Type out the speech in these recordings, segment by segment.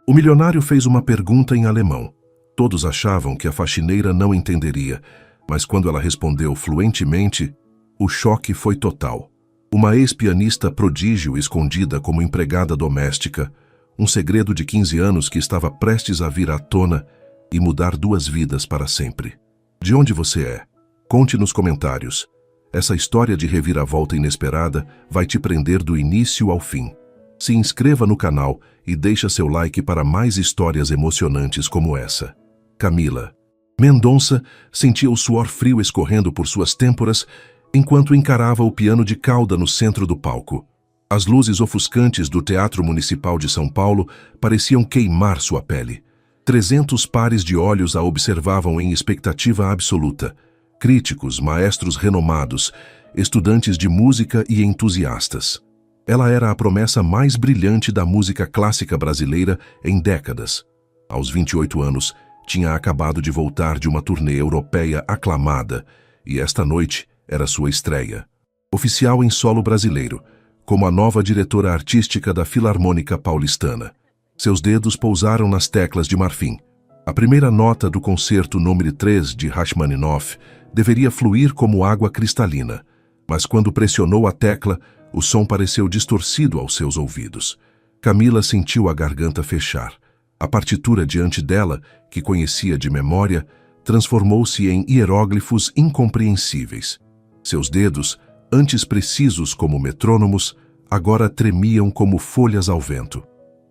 O milionário fez uma pergunta em alemão. Todos achavam que a faxineira não entenderia, mas quando ela respondeu fluentemente, o choque foi total. Uma ex-pianista prodígio escondida como empregada doméstica, um segredo de 15 anos que estava prestes a vir à tona e mudar 2 vidas para sempre. De onde você é? Conte nos comentários. Essa história de reviravolta inesperada vai te prender do início ao fim. Se inscreva no canal e deixa seu like para mais histórias emocionantes como essa. Camila. Mendonça sentia o suor frio escorrendo por suas têmporas enquanto encarava o piano de cauda no centro do palco. As luzes ofuscantes do Teatro Municipal de São Paulo pareciam queimar sua pele. 300 pares de olhos a observavam em expectativa absoluta. Críticos, maestros renomados, estudantes de música e entusiastas. Ela era a promessa mais brilhante da música clássica brasileira em décadas. Aos 28 anos, tinha acabado de voltar de uma turnê europeia aclamada, e esta noite era sua estreia. Oficial em solo brasileiro, como a nova diretora artística da Filarmônica Paulistana. Seus dedos pousaram nas teclas de marfim. A primeira nota do concerto número 3 de Rachmaninoff deveria fluir como água cristalina, mas quando pressionou a tecla, o som pareceu distorcido aos seus ouvidos. Camila sentiu a garganta fechar. A partitura diante dela, que conhecia de memória, transformou-se em hieróglifos incompreensíveis. Seus dedos, antes precisos como metrônomos, agora tremiam como folhas ao vento.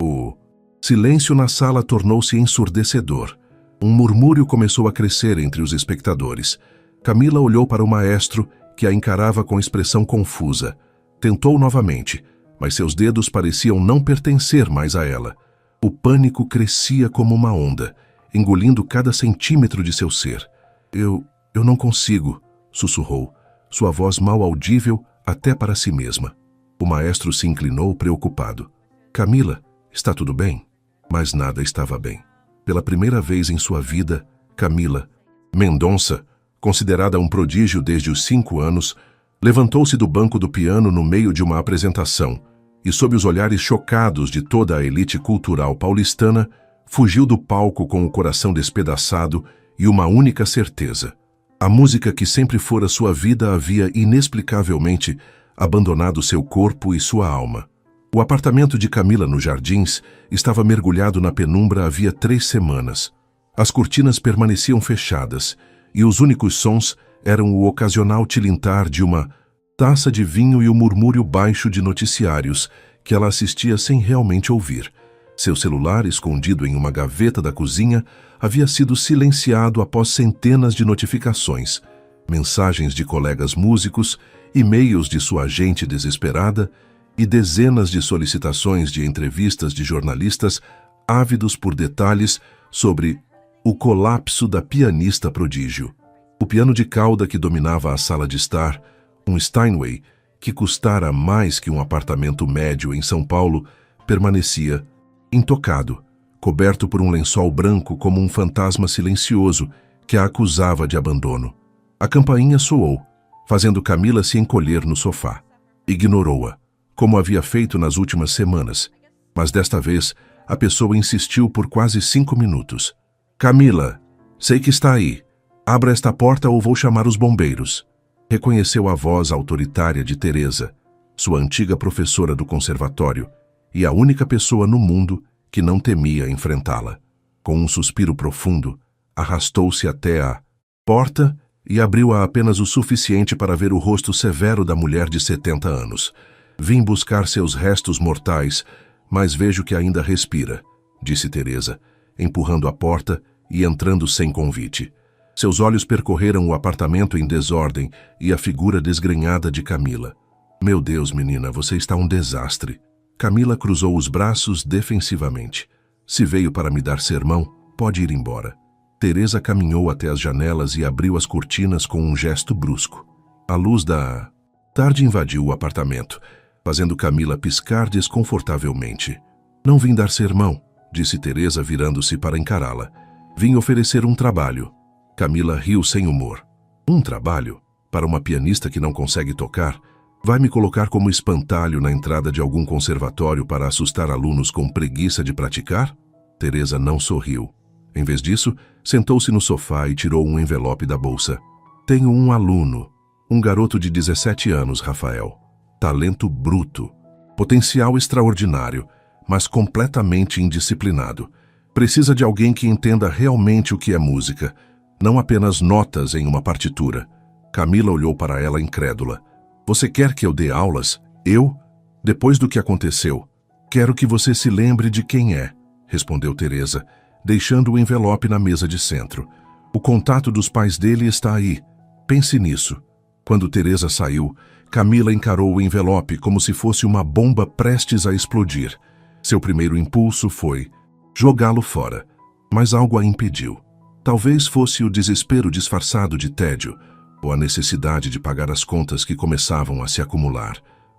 O silêncio na sala tornou-se ensurdecedor. Um murmúrio começou a crescer entre os espectadores. Camila olhou para o maestro, que a encarava com expressão confusa. Tentou novamente, mas seus dedos pareciam não pertencer mais a ela. O pânico crescia como uma onda, engolindo cada centímetro de seu ser. Eu não consigo, sussurrou, sua voz mal audível até para si mesma. O maestro se inclinou preocupado. Camila, está tudo bem? Mas nada estava bem. Pela primeira vez em sua vida, Camila, Mendonça, considerada um prodígio desde os 5 anos, levantou-se do banco do piano no meio de uma apresentação e, sob os olhares chocados de toda a elite cultural paulistana, fugiu do palco com o coração despedaçado e uma única certeza. A música que sempre fora sua vida havia inexplicavelmente abandonado seu corpo e sua alma. O apartamento de Camila nos Jardins estava mergulhado na penumbra havia 3 semanas. As cortinas permaneciam fechadas e os únicos sons eram o ocasional tilintar de uma taça de vinho e o murmúrio baixo de noticiários que ela assistia sem realmente ouvir. Seu celular, escondido em uma gaveta da cozinha, havia sido silenciado após centenas de notificações, mensagens de colegas músicos, e-mails de sua agente desesperada e dezenas de solicitações de entrevistas de jornalistas ávidos por detalhes sobre o colapso da pianista prodígio. O piano de cauda que dominava a sala de estar, um Steinway, que custara mais que um apartamento médio em São Paulo, permanecia intocado, coberto por um lençol branco como um fantasma silencioso que a acusava de abandono. A campainha soou, fazendo Camila se encolher no sofá. Ignorou-a, como havia feito nas últimas semanas, mas desta vez a pessoa insistiu por quase 5 minutos. Camila, sei que está aí. Abra esta porta ou vou chamar os bombeiros. Reconheceu a voz autoritária de Teresa, sua antiga professora do conservatório, e a única pessoa no mundo que não temia enfrentá-la. Com um suspiro profundo, arrastou-se até a porta e abriu-a apenas o suficiente para ver o rosto severo da mulher de 70 anos. Vim buscar seus restos mortais, mas vejo que ainda respira, disse Teresa, empurrando a porta e entrando sem convite. Seus olhos percorreram o apartamento em desordem e a figura desgrenhada de Camila. Meu Deus, menina, você está um desastre. Camila cruzou os braços defensivamente. Se veio para me dar sermão, pode ir embora. Teresa caminhou até as janelas e abriu as cortinas com um gesto brusco. A luz da tarde invadiu o apartamento, fazendo Camila piscar desconfortavelmente. Não vim dar sermão, disse Teresa virando-se para encará-la. Vim oferecer um trabalho. Camila riu sem humor. Um trabalho? Para uma pianista que não consegue tocar? Vai me colocar como espantalho na entrada de algum conservatório para assustar alunos com preguiça de praticar? Teresa não sorriu. Em vez disso, sentou-se no sofá e tirou um envelope da bolsa. Tenho um aluno, um garoto de 17 anos, Rafael. Talento bruto, potencial extraordinário, mas completamente indisciplinado. Precisa de alguém que entenda realmente o que é música, não apenas notas em uma partitura. Camila olhou para ela incrédula. Você quer que eu dê aulas? Eu? Depois do que aconteceu? Quero que você se lembre de quem é, respondeu Teresa, deixando o envelope na mesa de centro. O contato dos pais dele está aí. Pense nisso. Quando Teresa saiu, Camila encarou o envelope como se fosse uma bomba prestes a explodir. Seu primeiro impulso foi jogá-lo fora, mas algo a impediu. Talvez fosse o desespero disfarçado de tédio, ou a necessidade de pagar as contas que começavam a se acumular.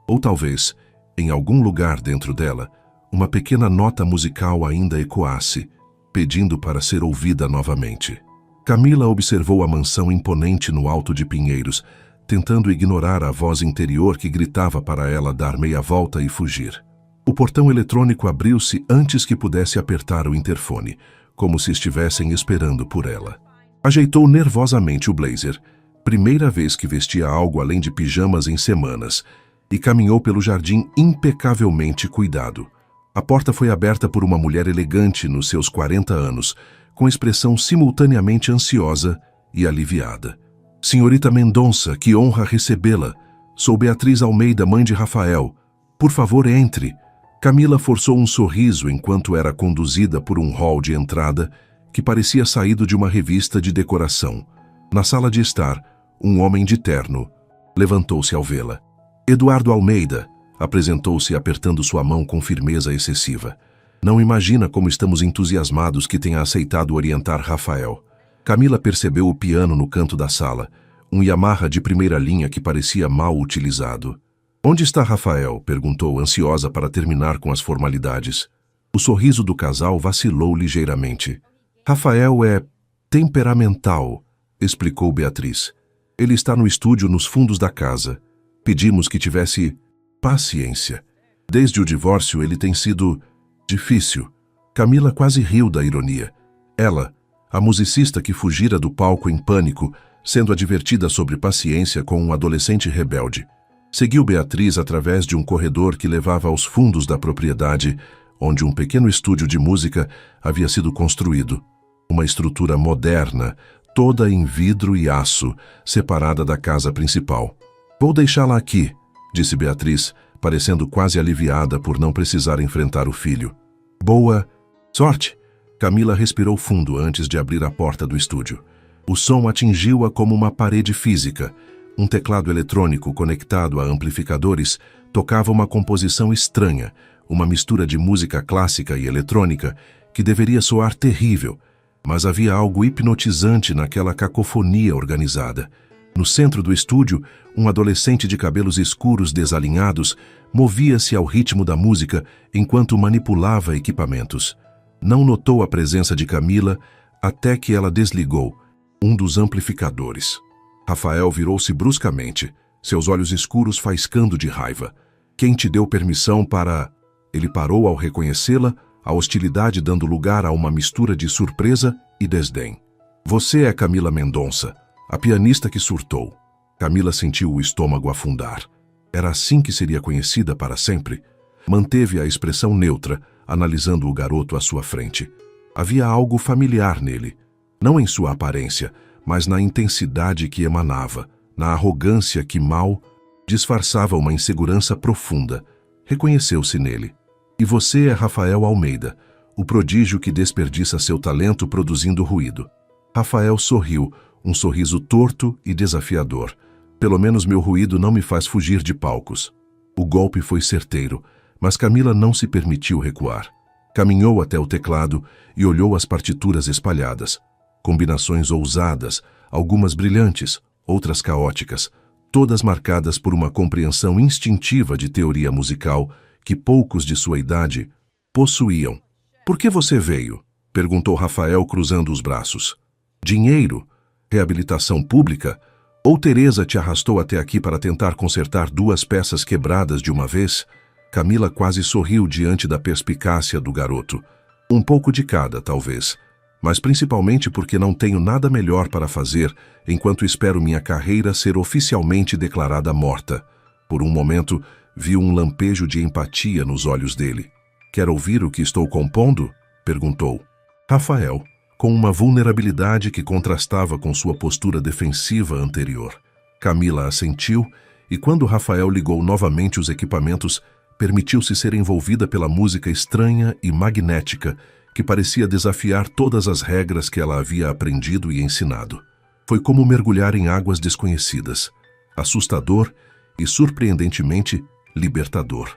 Ou talvez, em algum lugar dentro dela, uma pequena nota musical ainda ecoasse, pedindo para ser ouvida novamente. Camila observou a mansão imponente no alto de Pinheiros, tentando ignorar a voz interior que gritava para ela dar meia volta e fugir. O portão eletrônico abriu-se antes que pudesse apertar o interfone, como se estivessem esperando por ela. Ajeitou nervosamente o blazer, primeira vez que vestia algo além de pijamas em semanas, e caminhou pelo jardim impecavelmente cuidado. A porta foi aberta por uma mulher elegante nos seus 40 anos, com expressão simultaneamente ansiosa e aliviada. Senhorita Mendonça, que honra recebê-la. Sou Beatriz Almeida, mãe de Rafael. Por favor, entre. Camila forçou um sorriso enquanto era conduzida por um hall de entrada que parecia saído de uma revista de decoração. Na sala de estar, um homem de terno levantou-se ao vê-la. Eduardo Almeida, apresentou-se apertando sua mão com firmeza excessiva. Não imagina como estamos entusiasmados que tenha aceitado orientar Rafael. Camila percebeu o piano no canto da sala, um Yamaha de primeira linha que parecia mal utilizado. Onde está Rafael? Perguntou, ansiosa para terminar com as formalidades. O sorriso do casal vacilou ligeiramente. Rafael é temperamental, explicou Beatriz. Ele está no estúdio nos fundos da casa. Pedimos que tivesse paciência. Desde o divórcio ele tem sido difícil. Camila quase riu da ironia. Ela, a musicista que fugira do palco em pânico, sendo advertida sobre paciência com um adolescente rebelde. Seguiu Beatriz através de um corredor que levava aos fundos da propriedade, onde um pequeno estúdio de música havia sido construído. Uma estrutura moderna, toda em vidro e aço, separada da casa principal. Vou deixá-la aqui, disse Beatriz, parecendo quase aliviada por não precisar enfrentar o filho. Boa sorte! Camila respirou fundo antes de abrir a porta do estúdio. O som atingiu-a como uma parede física. Um teclado eletrônico conectado a amplificadores tocava uma composição estranha, uma mistura de música clássica e eletrônica que deveria soar terrível, mas havia algo hipnotizante naquela cacofonia organizada. No centro do estúdio, um adolescente de cabelos escuros desalinhados movia-se ao ritmo da música enquanto manipulava equipamentos. Não notou a presença de Camila até que ela desligou um dos amplificadores. Rafael virou-se bruscamente, seus olhos escuros faiscando de raiva. Quem te deu permissão para... Ele parou ao reconhecê-la, a hostilidade dando lugar a uma mistura de surpresa e desdém. Você é Camila Mendonça, a pianista que surtou. Camila sentiu o estômago afundar. Era assim que seria conhecida para sempre. Manteve a expressão neutra, analisando o garoto à sua frente. Havia algo familiar nele, não em sua aparência, mas na intensidade que emanava, na arrogância que mal disfarçava uma insegurança profunda. Reconheceu-se nele. E você é Rafael Almeida, o prodígio que desperdiça seu talento produzindo ruído. Rafael sorriu, um sorriso torto e desafiador. Pelo menos meu ruído não me faz fugir de palcos. O golpe foi certeiro, mas Camila não se permitiu recuar. Caminhou até o teclado e olhou as partituras espalhadas. Combinações ousadas, algumas brilhantes, outras caóticas, todas marcadas por uma compreensão instintiva de teoria musical que poucos de sua idade possuíam. Por que você veio? Perguntou Rafael cruzando os braços. Dinheiro? Reabilitação pública? Ou Teresa te arrastou até aqui para tentar consertar duas peças quebradas de uma vez? Camila quase sorriu diante da perspicácia do garoto. Um pouco de cada, talvez, mas principalmente porque não tenho nada melhor para fazer enquanto espero minha carreira ser oficialmente declarada morta. Por um momento, vi um lampejo de empatia nos olhos dele. Quer ouvir o que estou compondo? Perguntou. Rafael, com uma vulnerabilidade que contrastava com sua postura defensiva anterior. Camila assentiu e, quando Rafael ligou novamente os equipamentos, permitiu-se ser envolvida pela música estranha e magnética que parecia desafiar todas as regras que ela havia aprendido e ensinado. Foi como mergulhar em águas desconhecidas, assustador e, surpreendentemente, libertador.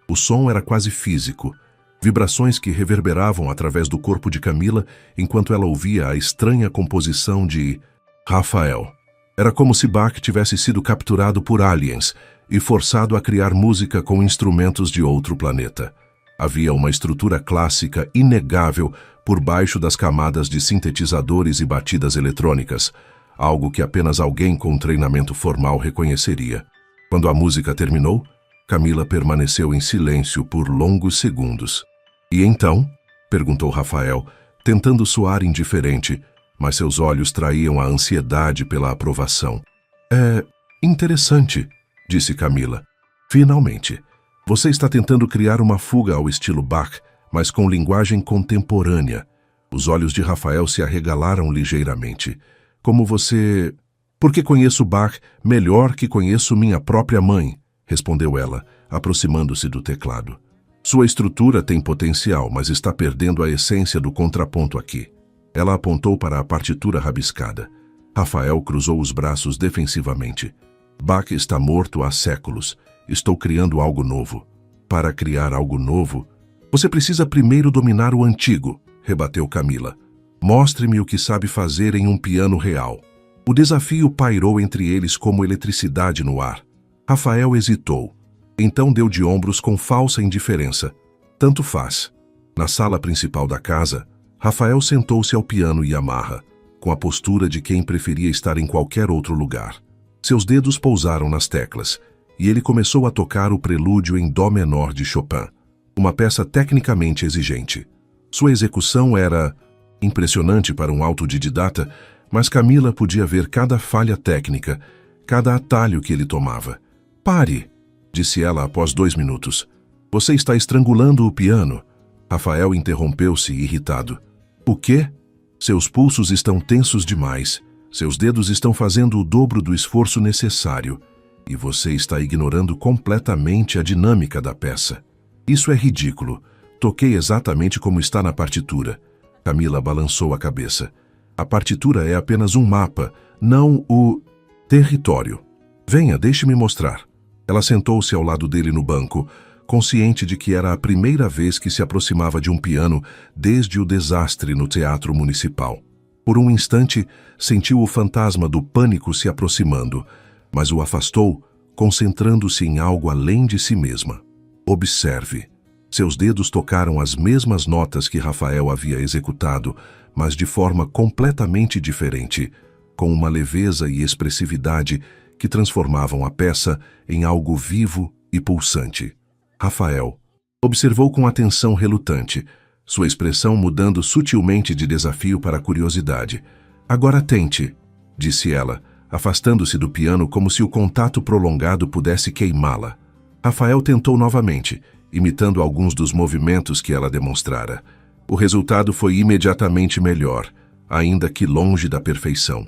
O som era quase físico, vibrações que reverberavam através do corpo de Camila enquanto ela ouvia a estranha composição de Rafael. Era como se Bach tivesse sido capturado por aliens e forçado a criar música com instrumentos de outro planeta. Havia uma estrutura clássica inegável por baixo das camadas de sintetizadores e batidas eletrônicas, algo que apenas alguém com treinamento formal reconheceria. Quando a música terminou, Camila permaneceu em silêncio por longos segundos. E então? Perguntou Rafael, tentando soar indiferente, mas seus olhos traíam a ansiedade pela aprovação. É interessante, disse Camila. Finalmente. Você está tentando criar uma fuga ao estilo Bach, mas com linguagem contemporânea. Os olhos de Rafael se arregalaram ligeiramente. Como você... Porque conheço Bach melhor que conheço minha própria mãe, respondeu ela, aproximando-se do teclado. Sua estrutura tem potencial, mas está perdendo a essência do contraponto aqui. Ela apontou para a partitura rabiscada. Rafael cruzou os braços defensivamente. Bach está morto há séculos. Estou criando algo novo. Para criar algo novo, você precisa primeiro dominar o antigo, rebateu Camila. Mostre-me o que sabe fazer em um piano real. O desafio pairou entre eles como eletricidade no ar. Rafael hesitou. Então deu de ombros com falsa indiferença. Tanto faz. Na sala principal da casa, Rafael sentou-se ao piano Yamaha, com a postura de quem preferia estar em qualquer outro lugar. Seus dedos pousaram nas teclas, e ele começou a tocar o prelúdio em dó menor de Chopin, uma peça tecnicamente exigente. Sua execução era impressionante para um autodidata, mas Camila podia ver cada falha técnica, cada atalho que ele tomava. Pare, disse ela após 2 minutos. Você está estrangulando o piano. Rafael interrompeu-se, irritado. O quê? Seus pulsos estão tensos demais. Seus dedos estão fazendo o dobro do esforço necessário. E você está ignorando completamente a dinâmica da peça. Isso é ridículo. Toquei exatamente como está na partitura. Camila balançou a cabeça. A partitura é apenas um mapa, não o território. Venha, deixe-me mostrar. Ela sentou-se ao lado dele no banco, consciente de que era a primeira vez que se aproximava de um piano desde o desastre no teatro municipal. Por um instante, sentiu o fantasma do pânico se aproximando, mas o afastou, concentrando-se em algo além de si mesma. Observe. Seus dedos tocaram as mesmas notas que Rafael havia executado, mas de forma completamente diferente, com uma leveza e expressividade que transformavam a peça em algo vivo e pulsante. Rafael observou com atenção relutante, sua expressão mudando sutilmente de desafio para curiosidade. Agora tente, disse ela, afastando-se do piano como se o contato prolongado pudesse queimá-la. Rafael tentou novamente, imitando alguns dos movimentos que ela demonstrara. O resultado foi imediatamente melhor, ainda que longe da perfeição.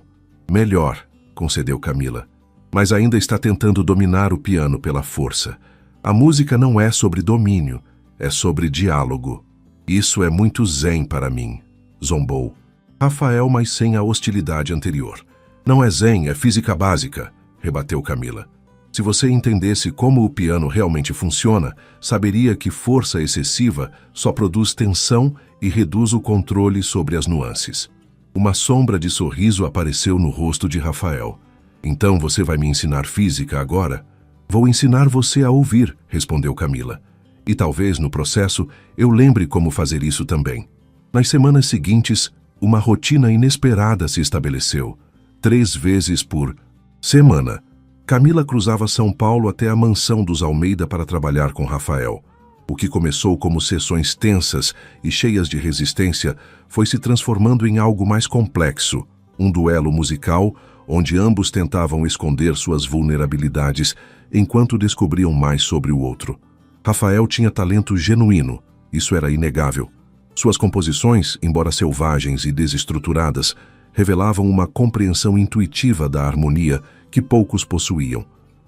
Melhor, concedeu Camila, mas ainda está tentando dominar o piano pela força. A música não é sobre domínio, é sobre diálogo. Isso é muito zen para mim, zombou. Rafael, mas sem a hostilidade anterior. Não é zen, é física básica, rebateu Camila. Se você entendesse como o piano realmente funciona, saberia que força excessiva só produz tensão e reduz o controle sobre as nuances. Uma sombra de sorriso apareceu no rosto de Rafael. Então você vai me ensinar física agora? Vou ensinar você a ouvir, respondeu Camila. E talvez, no processo, eu lembre como fazer isso também. Nas semanas seguintes, uma rotina inesperada se estabeleceu. 3 vezes por semana, Camila cruzava São Paulo até a mansão dos Almeida para trabalhar com Rafael. O que começou como sessões tensas e cheias de resistência foi se transformando em algo mais complexo, um duelo musical onde ambos tentavam esconder suas vulnerabilidades enquanto descobriam mais sobre o outro. Rafael tinha talento genuíno, isso era inegável. Suas composições, embora selvagens e desestruturadas, revelavam uma compreensão intuitiva da harmonia que poucos possuíam.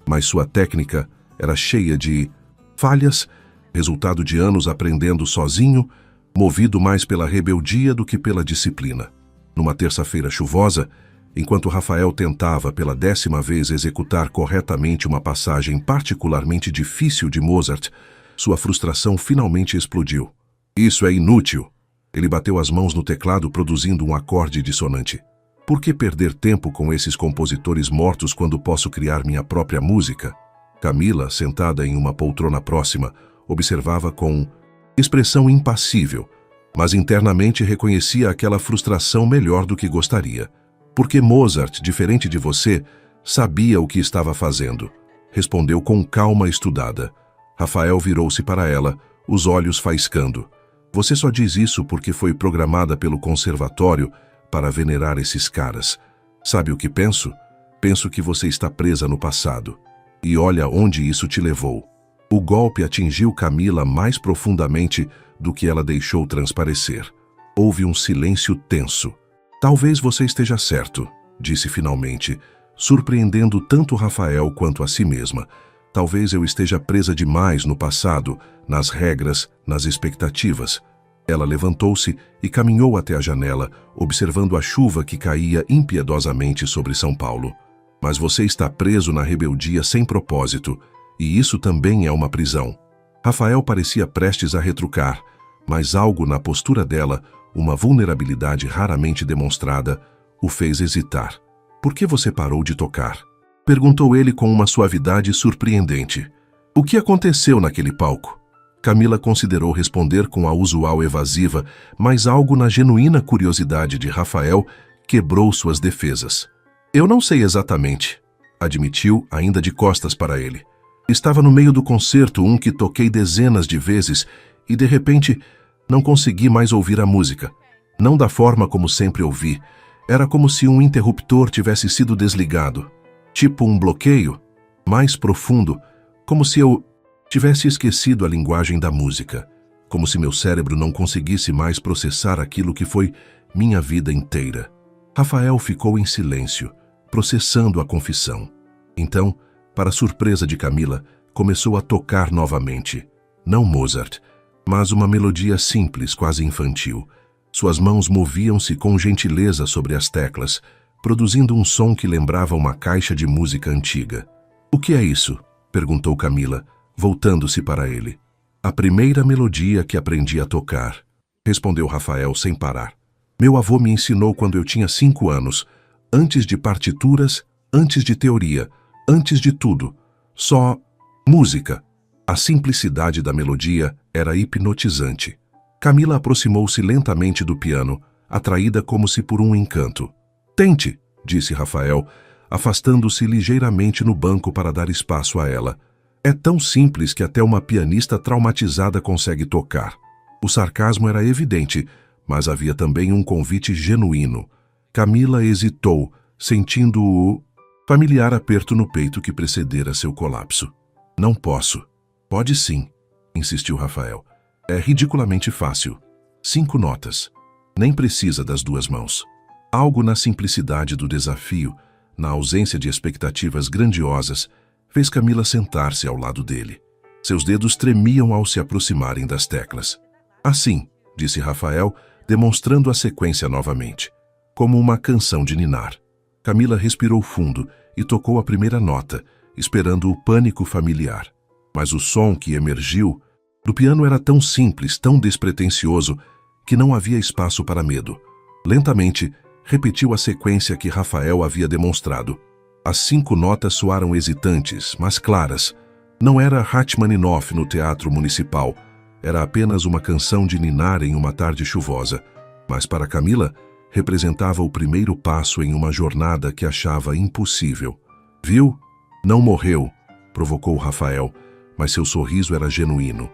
Mas sua técnica era cheia de falhas, resultado de anos aprendendo sozinho, movido mais pela rebeldia do que pela disciplina. Numa terça-feira chuvosa, enquanto Rafael tentava pela 10ª vez executar corretamente uma passagem particularmente difícil de Mozart, sua frustração finalmente explodiu. Isso é inútil! Ele bateu as mãos no teclado produzindo um acorde dissonante. Por que perder tempo com esses compositores mortos quando posso criar minha própria música? Camila, sentada em uma poltrona próxima, observava com expressão impassível, mas internamente reconhecia aquela frustração melhor do que gostaria. Porque Mozart, diferente de você, sabia o que estava fazendo, respondeu com calma estudada. Rafael virou-se para ela, os olhos faiscando. Você só diz isso porque foi programada pelo conservatório para venerar esses caras. Sabe o que penso? Penso que você está presa no passado. E olha onde isso te levou. O golpe atingiu Camila mais profundamente do que ela deixou transparecer. Houve um silêncio tenso. Talvez você esteja certo, disse finalmente, surpreendendo tanto Rafael quanto a si mesma. Talvez eu esteja presa demais no passado, nas regras, nas expectativas. Ela levantou-se e caminhou até a janela, observando a chuva que caía impiedosamente sobre São Paulo. Mas você está preso na rebeldia sem propósito, e isso também é uma prisão. Rafael parecia prestes a retrucar, mas algo na postura dela, uma vulnerabilidade raramente demonstrada, o fez hesitar. Por que você parou de tocar? Perguntou ele com uma suavidade surpreendente. O que aconteceu naquele palco? Camila considerou responder com a usual evasiva, mas algo na genuína curiosidade de Rafael quebrou suas defesas. Eu não sei exatamente, admitiu, ainda de costas para ele. Estava no meio do concerto, um que toquei dezenas de vezes, e de repente não consegui mais ouvir a música. Não da forma como sempre ouvi. Era como se um interruptor tivesse sido desligado. Tipo um bloqueio, mais profundo, como se eu tivesse esquecido a linguagem da música, como se meu cérebro não conseguisse mais processar aquilo que foi minha vida inteira. Rafael ficou em silêncio, processando a confissão. Então, para surpresa de Camila, começou a tocar novamente. Não Mozart, mas uma melodia simples, quase infantil. Suas mãos moviam-se com gentileza sobre as teclas, produzindo um som que lembrava uma caixa de música antiga. O que é isso? Perguntou Camila, voltando-se para ele. A primeira melodia que aprendi a tocar, respondeu Rafael sem parar. Meu avô me ensinou quando eu tinha 5 anos, antes de partituras, antes de teoria, antes de tudo. Só música. A simplicidade da melodia era hipnotizante. Camila aproximou-se lentamente do piano, atraída como se por um encanto. Tente, disse Rafael, afastando-se ligeiramente no banco para dar espaço a ela. É tão simples que até uma pianista traumatizada consegue tocar. O sarcasmo era evidente, mas havia também um convite genuíno. Camila hesitou, sentindo o familiar aperto no peito que precedera seu colapso. Não posso. Pode sim, insistiu Rafael. É ridiculamente fácil. 5 notas. Nem precisa das 2 mãos. Algo na simplicidade do desafio, na ausência de expectativas grandiosas, fez Camila sentar-se ao lado dele. Seus dedos tremiam ao se aproximarem das teclas. Assim, disse Rafael, demonstrando a sequência novamente, como uma canção de ninar. Camila respirou fundo e tocou a primeira nota, esperando o pânico familiar. Mas o som que emergiu do piano era tão simples, tão despretensioso, que não havia espaço para medo. Lentamente, repetiu a sequência que Rafael havia demonstrado. As 5 notas soaram hesitantes, mas claras. Não era Rachmaninoff no Teatro Municipal. Era apenas uma canção de ninar em uma tarde chuvosa. Mas para Camila, representava o primeiro passo em uma jornada que achava impossível. Viu? Não morreu, provocou Rafael, mas seu sorriso era genuíno.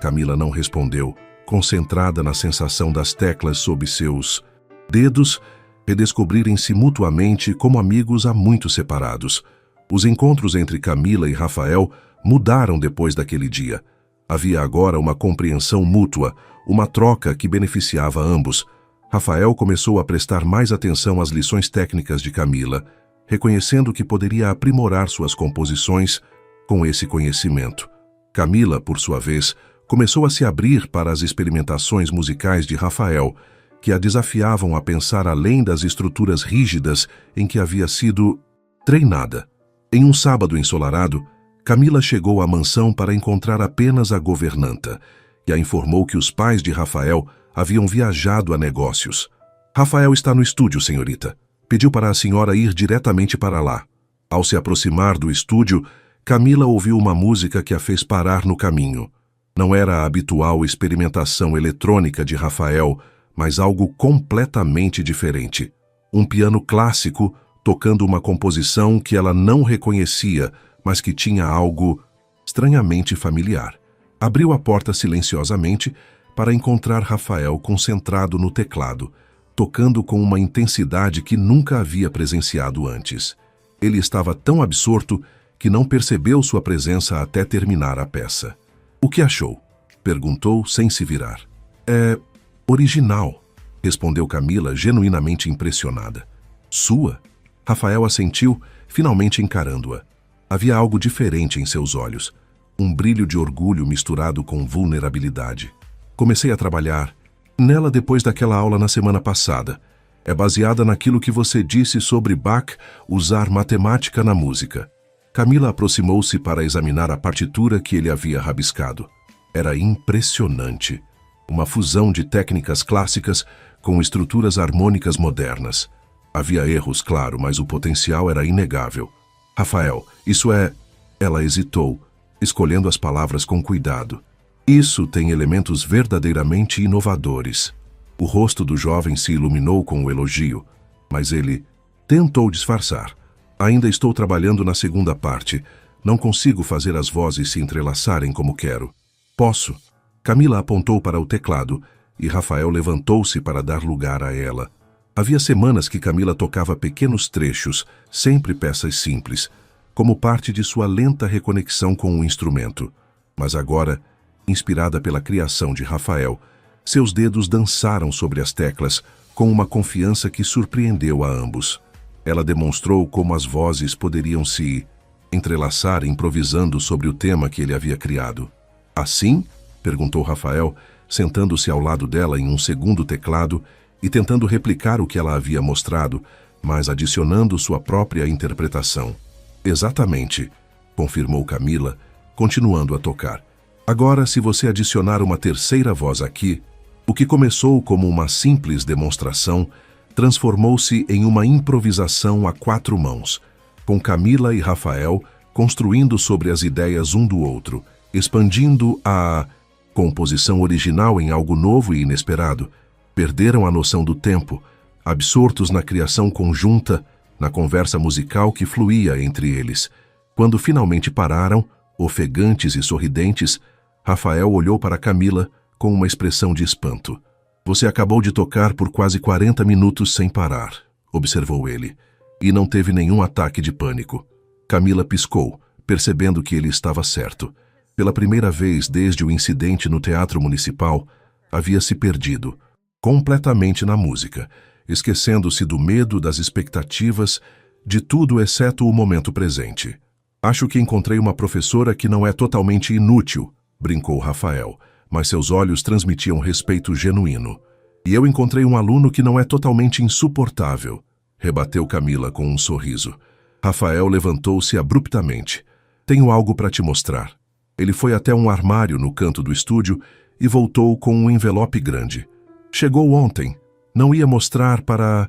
Camila não respondeu, concentrada na sensação das teclas sob seus dedos, redescobrirem-se mutuamente como amigos há muito separados. Os encontros entre Camila e Rafael mudaram depois daquele dia. Havia agora uma compreensão mútua, uma troca que beneficiava ambos. Rafael começou a prestar mais atenção às lições técnicas de Camila, reconhecendo que poderia aprimorar suas composições com esse conhecimento. Camila, por sua vez, começou a se abrir para as experimentações musicais de Rafael, que a desafiavam a pensar além das estruturas rígidas em que havia sido treinada. Em um sábado ensolarado, Camila chegou à mansão para encontrar apenas a governanta, que a informou que os pais de Rafael haviam viajado a negócios. Rafael está no estúdio, senhorita. Pediu para a senhora ir diretamente para lá. Ao se aproximar do estúdio, Camila ouviu uma música que a fez parar no caminho. Não era a habitual experimentação eletrônica de Rafael, mas algo completamente diferente. Um piano clássico tocando uma composição que ela não reconhecia, mas que tinha algo estranhamente familiar. Abriu a porta silenciosamente para encontrar Rafael concentrado no teclado, tocando com uma intensidade que nunca havia presenciado antes. Ele estava tão absorto que não percebeu sua presença até terminar a peça. "O que achou?" perguntou sem se virar. "É original", respondeu Camila, genuinamente impressionada. "Sua?" Rafael assentiu, finalmente encarando-a. Havia algo diferente em seus olhos, um brilho de orgulho misturado com vulnerabilidade. "Comecei a trabalhar nela depois daquela aula na semana passada. É baseada naquilo que você disse sobre Bach usar matemática na música." Camila aproximou-se para examinar a partitura que ele havia rabiscado. Era impressionante. Uma fusão de técnicas clássicas com estruturas harmônicas modernas. Havia erros, claro, mas o potencial era inegável. "Rafael, isso é..." Ela hesitou, escolhendo as palavras com cuidado. "Isso tem elementos verdadeiramente inovadores." O rosto do jovem se iluminou com o elogio, mas ele tentou disfarçar. "Ainda estou trabalhando na segunda parte. Não consigo fazer as vozes se entrelaçarem como quero." "Posso." Camila apontou para o teclado e Rafael levantou-se para dar lugar a ela. Havia semanas que Camila tocava pequenos trechos, sempre peças simples, como parte de sua lenta reconexão com o instrumento. Mas agora, inspirada pela criação de Rafael, seus dedos dançaram sobre as teclas com uma confiança que surpreendeu a ambos. Ela demonstrou como as vozes poderiam se entrelaçar improvisando sobre o tema que ele havia criado. "Assim?" perguntou Rafael, sentando-se ao lado dela em um segundo teclado e tentando replicar o que ela havia mostrado, mas adicionando sua própria interpretação. "Exatamente", confirmou Camila, continuando a tocar. "Agora, se você adicionar uma terceira voz aqui, o que começou como uma simples demonstração transformou-se em uma improvisação a 4 mãos, com Camila e Rafael construindo sobre as ideias um do outro, expandindo a composição original em algo novo e inesperado. Perderam a noção do tempo, absortos na criação conjunta, na conversa musical que fluía entre eles. Quando finalmente pararam, ofegantes e sorridentes, Rafael olhou para Camila com uma expressão de espanto. "Você acabou de tocar por quase 40 minutos sem parar", observou ele, "e não teve nenhum ataque de pânico." Camila piscou, percebendo que ele estava certo. Pela primeira vez desde o incidente no Teatro Municipal, havia se perdido completamente na música, esquecendo-se do medo, das expectativas, de tudo exceto o momento presente. "Acho que encontrei uma professora que não é totalmente inútil", brincou Rafael, mas seus olhos transmitiam respeito genuíno. "E eu encontrei um aluno que não é totalmente insuportável", rebateu Camila com um sorriso. Rafael levantou-se abruptamente. "Tenho algo para te mostrar." Ele foi até um armário no canto do estúdio e voltou com um envelope grande. "Chegou ontem. Não ia mostrar para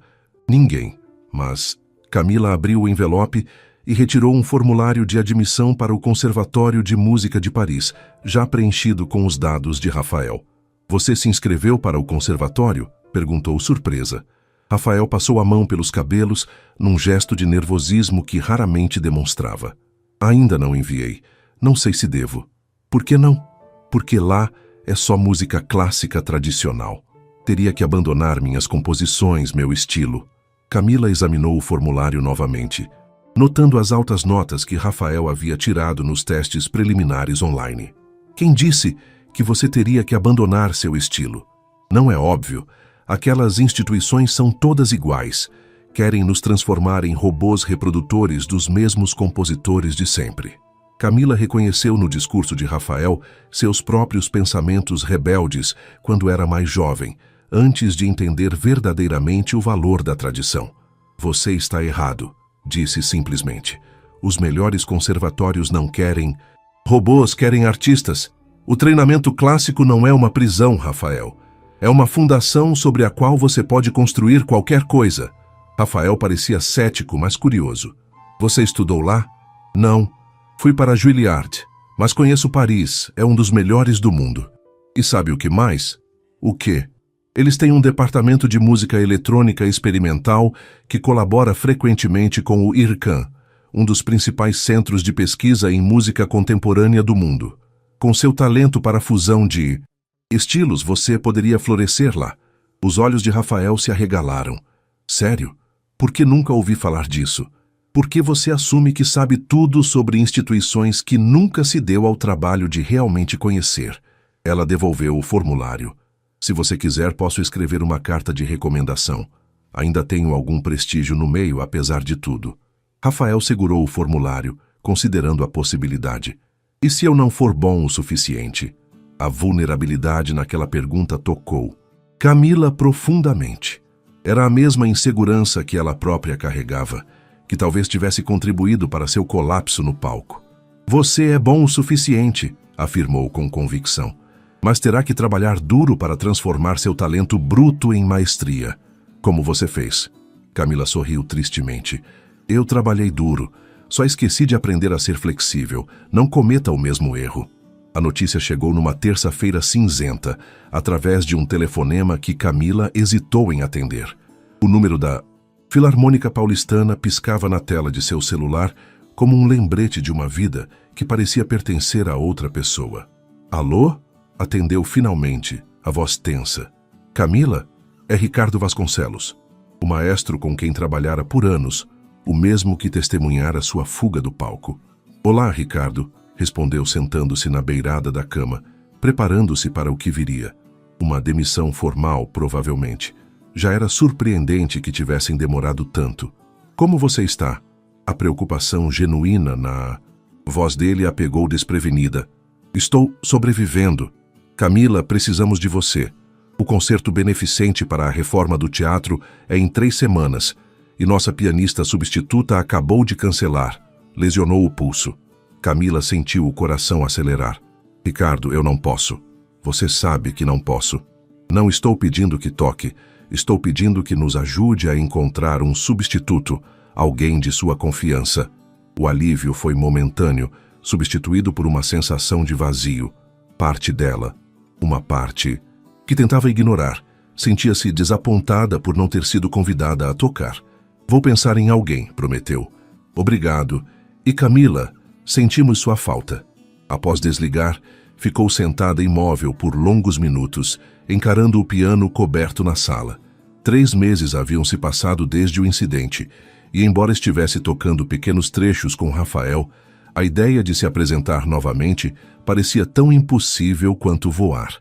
ninguém, mas..." Camila abriu o envelope e retirou um formulário de admissão para o Conservatório de Música de Paris, já preenchido com os dados de Rafael. "Você se inscreveu para o conservatório?" perguntou surpresa. Rafael passou a mão pelos cabelos, num gesto de nervosismo que raramente demonstrava. "Ainda não enviei. Não sei se devo." "Por que não?" "Porque lá É só música clássica tradicional. Teria que abandonar minhas composições, meu estilo. Camila examinou o formulário novamente, notando as altas notas que Rafael havia tirado nos testes preliminares online. Quem disse que você teria que abandonar seu estilo? Não é óbvio. Aquelas instituições são todas iguais. Querem nos transformar em robôs reprodutores dos mesmos compositores de sempre. Camila reconheceu no discurso de Rafael seus próprios pensamentos rebeldes quando era mais jovem, antes de entender verdadeiramente o valor da tradição. Você está errado, disse simplesmente. Os melhores conservatórios não querem... Robôs querem artistas. O treinamento clássico não é uma prisão, Rafael. É uma fundação sobre a qual você pode construir qualquer coisa. Rafael parecia cético, mas curioso. Você estudou lá? Não. Fui para Juilliard, mas conheço Paris, é um dos melhores do mundo. E sabe o que mais? O quê? Eles têm um departamento de música eletrônica experimental que colabora frequentemente com o IRCAM, um dos principais centros de pesquisa em música contemporânea do mundo. Com seu talento para a fusão de estilos, você poderia florescer lá. Os olhos de Rafael se arregalaram. Sério? Por que nunca ouvi falar disso? Por que você assume que sabe tudo sobre instituições que nunca se deu ao trabalho de realmente conhecer? Ela devolveu o formulário. Se você quiser, posso escrever uma carta de recomendação. Ainda tenho algum prestígio no meio, apesar de tudo. Rafael segurou o formulário, considerando a possibilidade. E se eu não for bom o suficiente? A vulnerabilidade naquela pergunta tocou Camila profundamente. Era a mesma insegurança que ela própria carregava, que talvez tivesse contribuído para seu colapso no palco. Você é bom o suficiente, afirmou com convicção, mas terá que trabalhar duro para transformar seu talento bruto em maestria, como você fez. Camila sorriu tristemente. Eu trabalhei duro, só esqueci de aprender a ser flexível. Não cometa o mesmo erro. A notícia chegou numa terça-feira cinzenta, através de um telefonema que Camila hesitou em atender. O número da Filarmônica Paulistana piscava na tela de seu celular como um lembrete de uma vida que parecia pertencer a outra pessoa. Alô? Atendeu finalmente, a voz tensa. Camila? É Ricardo Vasconcelos, o maestro com quem trabalhara por anos, o mesmo que testemunhara sua fuga do palco. Olá, Ricardo, respondeu sentando-se na beirada da cama, preparando-se para o que viria. Uma demissão formal, provavelmente. Já era surpreendente que tivessem demorado tanto. Como você está? A preocupação genuína na voz dele a pegou desprevenida. Estou sobrevivendo. Camila, precisamos de você. O concerto beneficente para a reforma do teatro é em 3 semanas, e nossa pianista substituta acabou de cancelar. Lesionou o pulso. Camila sentiu o coração acelerar. Ricardo, eu não posso. Você sabe que não posso. Não estou pedindo que toque. Estou pedindo que nos ajude a encontrar um substituto, alguém de sua confiança. O alívio foi momentâneo, substituído por uma sensação de vazio. Parte dela, uma parte que tentava ignorar, sentia-se desapontada por não ter sido convidada a tocar. Vou pensar em alguém, prometeu. Obrigado. E Camila, sentimos sua falta. Após desligar, ficou sentada imóvel por longos minutos, encarando o piano coberto na sala. 3 meses haviam se passado desde o incidente, e embora estivesse tocando pequenos trechos com Rafael, a ideia de se apresentar novamente parecia tão impossível quanto voar.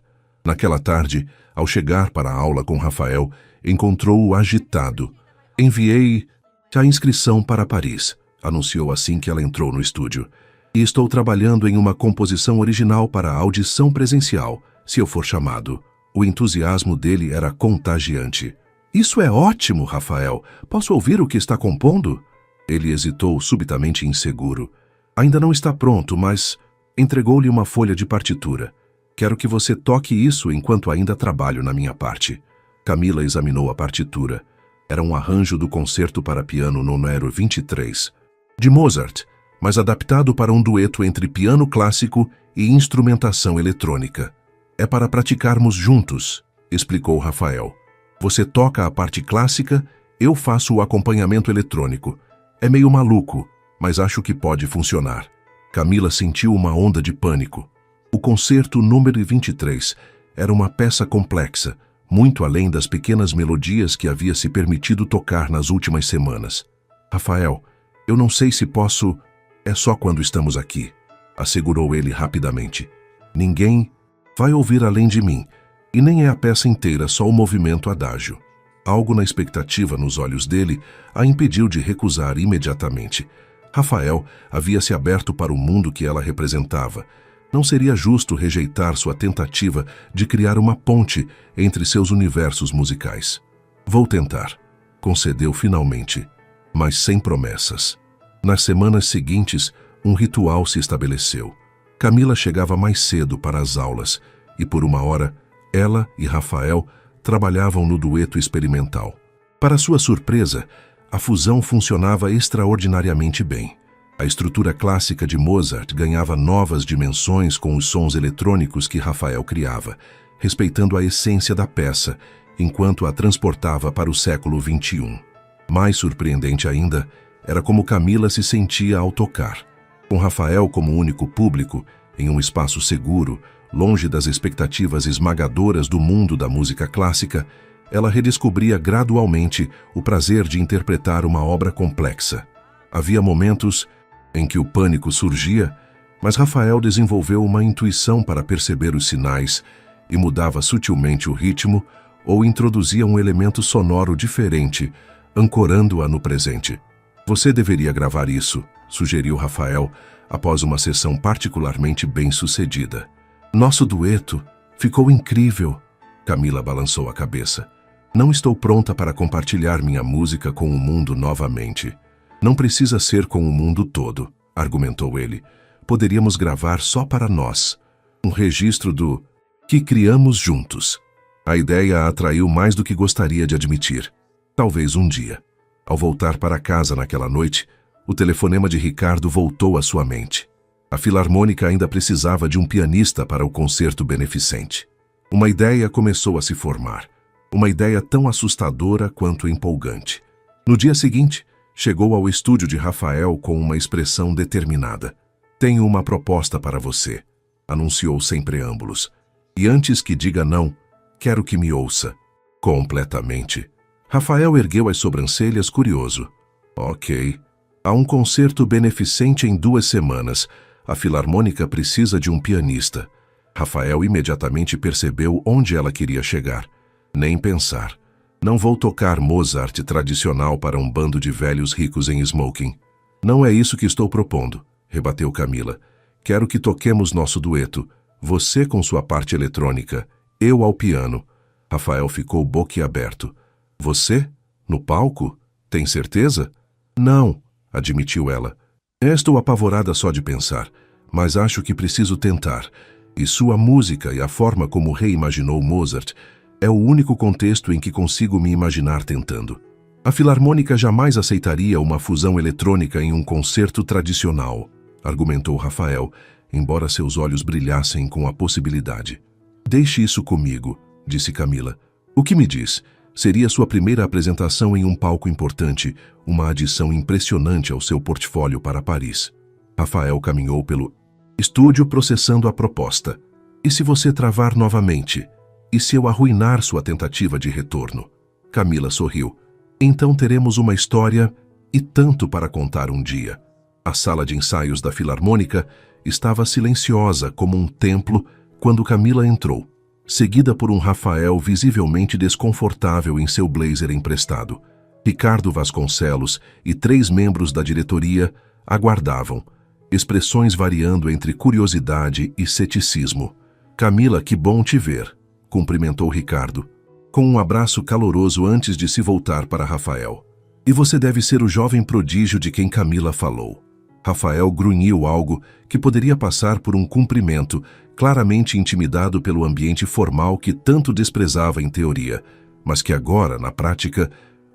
Naquela tarde, ao chegar para a aula com Rafael, encontrou-o agitado. Enviei a inscrição para Paris, anunciou assim que ela entrou no estúdio. E estou trabalhando em uma composição original para a audição presencial, se eu for chamado. O entusiasmo dele era contagiante. Isso é ótimo, Rafael. Posso ouvir o que está compondo? Ele hesitou, subitamente inseguro. Ainda não está pronto, mas entregou-lhe uma folha de partitura. Quero que você toque isso enquanto ainda trabalho na minha parte. Camila examinou a partitura. Era um arranjo do concerto para piano número 23, de Mozart, mas adaptado para um dueto entre piano clássico e instrumentação eletrônica. É para praticarmos juntos, explicou Rafael. Você toca a parte clássica, eu faço o acompanhamento eletrônico. É meio maluco, mas acho que pode funcionar. Camila sentiu uma onda de pânico. O concerto número 23 era uma peça complexa, muito além das pequenas melodias que havia se permitido tocar nas últimas semanas. Rafael, eu não sei se posso... É só quando estamos aqui, assegurou ele rapidamente. Ninguém vai ouvir além de mim, e nem é a peça inteira, só o movimento adágio. Algo na expectativa nos olhos dele a impediu de recusar imediatamente. Rafael havia se aberto para o mundo que ela representava. Não seria justo rejeitar sua tentativa de criar uma ponte entre seus universos musicais. Vou tentar, concedeu finalmente, mas sem promessas. Nas semanas seguintes, um ritual se estabeleceu. Camila chegava mais cedo para as aulas e, por uma hora, ela e Rafael trabalhavam no dueto experimental. Para sua surpresa, a fusão funcionava extraordinariamente bem. A estrutura clássica de Mozart ganhava novas dimensões com os sons eletrônicos que Rafael criava, respeitando a essência da peça, enquanto a transportava para o século XXI. Mais surpreendente ainda, era como Camila se sentia ao tocar. Com Rafael como único público, em um espaço seguro, longe das expectativas esmagadoras do mundo da música clássica, ela redescobria gradualmente o prazer de interpretar uma obra complexa. Havia momentos em que o pânico surgia, mas Rafael desenvolveu uma intuição para perceber os sinais e mudava sutilmente o ritmo ou introduzia um elemento sonoro diferente, ancorando-a no presente. Você deveria gravar isso, sugeriu Rafael, após uma sessão particularmente bem-sucedida. Nosso dueto ficou incrível. Camila balançou a cabeça. Não estou pronta para compartilhar minha música com o mundo novamente. Não precisa ser com o mundo todo, argumentou ele. Poderíamos gravar só para nós. Um registro do que criamos juntos. A ideia a atraiu mais do que gostaria de admitir. Talvez um dia. Ao voltar para casa naquela noite, o telefonema de Ricardo voltou à sua mente. A Filarmônica ainda precisava de um pianista para o concerto beneficente. Uma ideia começou a se formar. Uma ideia tão assustadora quanto empolgante. No dia seguinte, chegou ao estúdio de Rafael com uma expressão determinada. Tenho uma proposta para você, anunciou sem preâmbulos. E antes que diga não, quero que me ouça. Completamente. Rafael ergueu as sobrancelhas curioso. Ok. Há um concerto beneficente em 2 semanas. A Filarmônica precisa de um pianista. Rafael imediatamente percebeu onde ela queria chegar. Nem pensar. Não vou tocar Mozart tradicional para um bando de velhos ricos em smoking. Não é isso que estou propondo, rebateu Camila. Quero que toquemos nosso dueto. Você com sua parte eletrônica, eu ao piano. Rafael ficou boquiaberto. Você? No palco? Tem certeza? Não, admitiu ela. Estou apavorada só de pensar, mas acho que preciso tentar. E sua música e a forma como reimaginou Mozart é o único contexto em que consigo me imaginar tentando. A Filarmônica jamais aceitaria uma fusão eletrônica em um concerto tradicional, argumentou Rafael, embora seus olhos brilhassem com a possibilidade. Deixe isso comigo, disse Camila. O que me diz? Seria sua primeira apresentação em um palco importante, uma adição impressionante ao seu portfólio para Paris. Rafael caminhou pelo estúdio processando a proposta. E se você travar novamente? E se eu arruinar sua tentativa de retorno? Camila sorriu. Então teremos uma história e tanto para contar um dia. A sala de ensaios da Filarmônica estava silenciosa como um templo quando Camila entrou, seguida por um Rafael visivelmente desconfortável em seu blazer emprestado. Ricardo Vasconcelos e 3 membros da diretoria aguardavam, expressões variando entre curiosidade e ceticismo. Camila, que bom te ver, cumprimentou Ricardo, com um abraço caloroso antes de se voltar para Rafael. E você deve ser o jovem prodígio de quem Camila falou. Rafael grunhiu algo que poderia passar por um cumprimento, claramente intimidado pelo ambiente formal que tanto desprezava em teoria, mas que agora, na prática,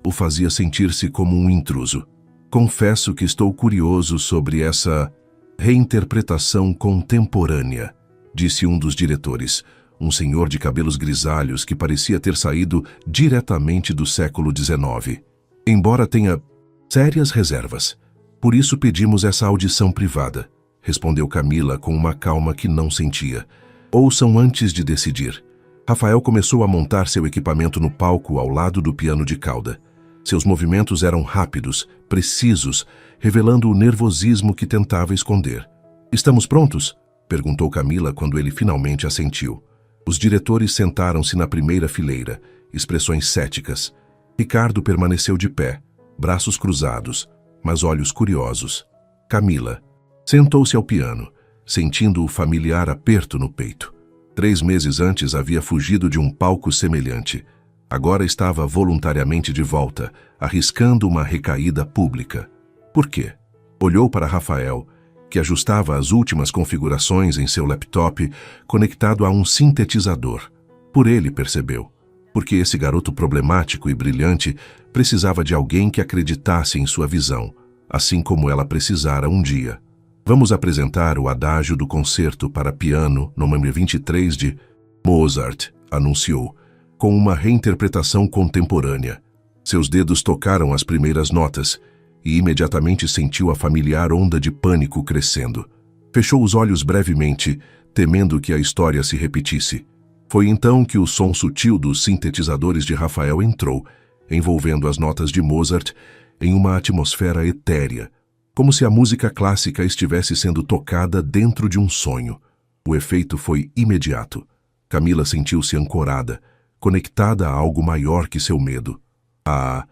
o fazia sentir-se como um intruso. Confesso que estou curioso sobre essa reinterpretação contemporânea, disse um dos diretores, um senhor de cabelos grisalhos que parecia ter saído diretamente do século XIX. Embora tenha sérias reservas. Por isso pedimos essa audição privada, respondeu Camila com uma calma que não sentia. Ouçam antes de decidir. Rafael começou a montar seu equipamento no palco ao lado do piano de cauda. Seus movimentos eram rápidos, precisos, revelando o nervosismo que tentava esconder. Estamos prontos? Perguntou Camila quando ele finalmente assentiu. Os diretores sentaram-se na primeira fileira, expressões céticas. Ricardo permaneceu de pé, braços cruzados, mas olhos curiosos. Camila sentou-se ao piano, sentindo o familiar aperto no peito. 3 meses antes havia fugido de um palco semelhante. Agora estava voluntariamente de volta, arriscando uma recaída pública. Por quê? Olhou para Rafael, que ajustava as últimas configurações em seu laptop, conectado a um sintetizador. Por ele, percebeu. Porque esse garoto problemático e brilhante precisava de alguém que acreditasse em sua visão, assim como ela precisara um dia. Vamos apresentar o adágio do concerto para piano, número 23 de Mozart, anunciou, com uma reinterpretação contemporânea. Seus dedos tocaram as primeiras notas e imediatamente sentiu a familiar onda de pânico crescendo. Fechou os olhos brevemente, temendo que a história se repetisse. Foi então que o som sutil dos sintetizadores de Rafael entrou, envolvendo as notas de Mozart em uma atmosfera etérea, como se a música clássica estivesse sendo tocada dentro de um sonho. O efeito foi imediato. Camila sentiu-se ancorada, conectada a algo maior que seu medo. À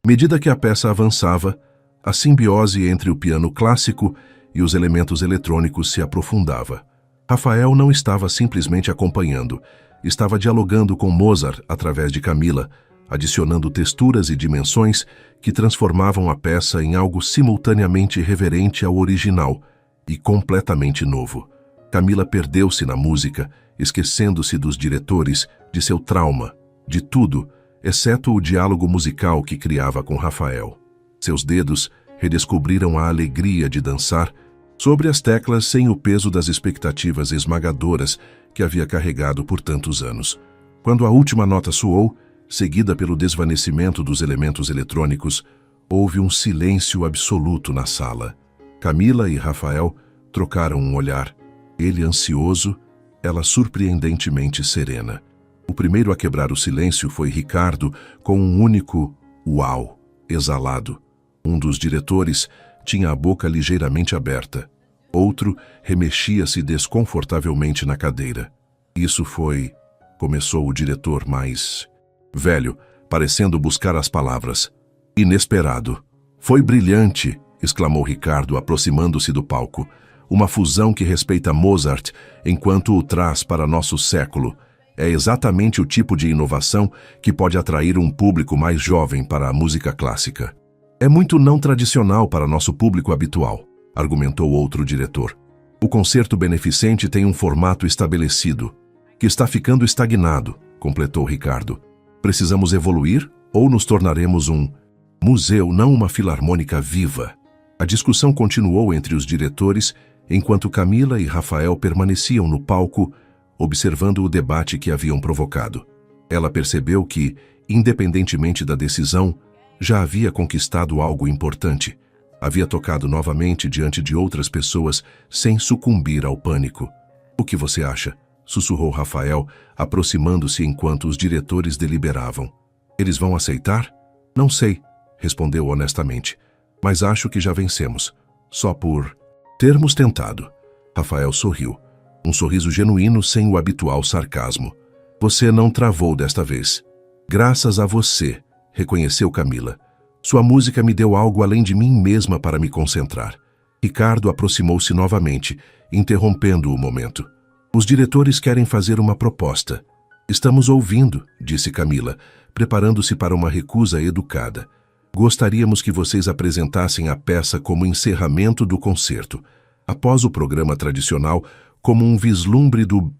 medida que a peça avançava, a simbiose entre o piano clássico e os elementos eletrônicos se aprofundava. Rafael não estava simplesmente acompanhando, estava dialogando com Mozart através de Camila, adicionando texturas e dimensões que transformavam a peça em algo simultaneamente reverente ao original e completamente novo. Camila perdeu-se na música, esquecendo-se dos diretores, de seu trauma, de tudo, exceto o diálogo musical que criava com Rafael. Seus dedos redescobriram a alegria de dançar sobre as teclas sem o peso das expectativas esmagadoras que havia carregado por tantos anos. Quando a última nota soou, seguida pelo desvanecimento dos elementos eletrônicos, houve um silêncio absoluto na sala. Camila e Rafael trocaram um olhar, ele ansioso, ela surpreendentemente serena. O primeiro a quebrar o silêncio foi Ricardo, com um único "uau" exalado. Um dos diretores tinha a boca ligeiramente aberta. Outro remexia-se desconfortavelmente na cadeira. Isso foi... Começou o diretor mais... velho, parecendo buscar as palavras. Inesperado. Foi brilhante, exclamou Ricardo, aproximando-se do palco. Uma fusão que respeita Mozart enquanto o traz para nosso século. É exatamente o tipo de inovação que pode atrair um público mais jovem para a música clássica. É muito não tradicional para nosso público habitual, argumentou outro diretor. O concerto beneficente tem um formato estabelecido, que está ficando estagnado, completou Ricardo. Precisamos evoluir ou nos tornaremos um museu, não uma filarmônica viva? A discussão continuou entre os diretores, enquanto Camila e Rafael permaneciam no palco, observando o debate que haviam provocado. Ela percebeu que, independentemente da decisão, já havia conquistado algo importante. Havia tocado novamente diante de outras pessoas sem sucumbir ao pânico. O que você acha? Sussurrou Rafael, aproximando-se enquanto os diretores deliberavam. Eles vão aceitar? Não sei, respondeu honestamente. Mas acho que já vencemos. Só por termos tentado. Rafael sorriu. Um sorriso genuíno sem o habitual sarcasmo. Você não travou desta vez. Graças a você, reconheceu Camila. Sua música me deu algo além de mim mesma para me concentrar. Ricardo aproximou-se novamente, interrompendo o momento. Os diretores querem fazer uma proposta. Estamos ouvindo, disse Camila, preparando-se para uma recusa educada. Gostaríamos que vocês apresentassem a peça como encerramento do concerto, após o programa tradicional, como um vislumbre do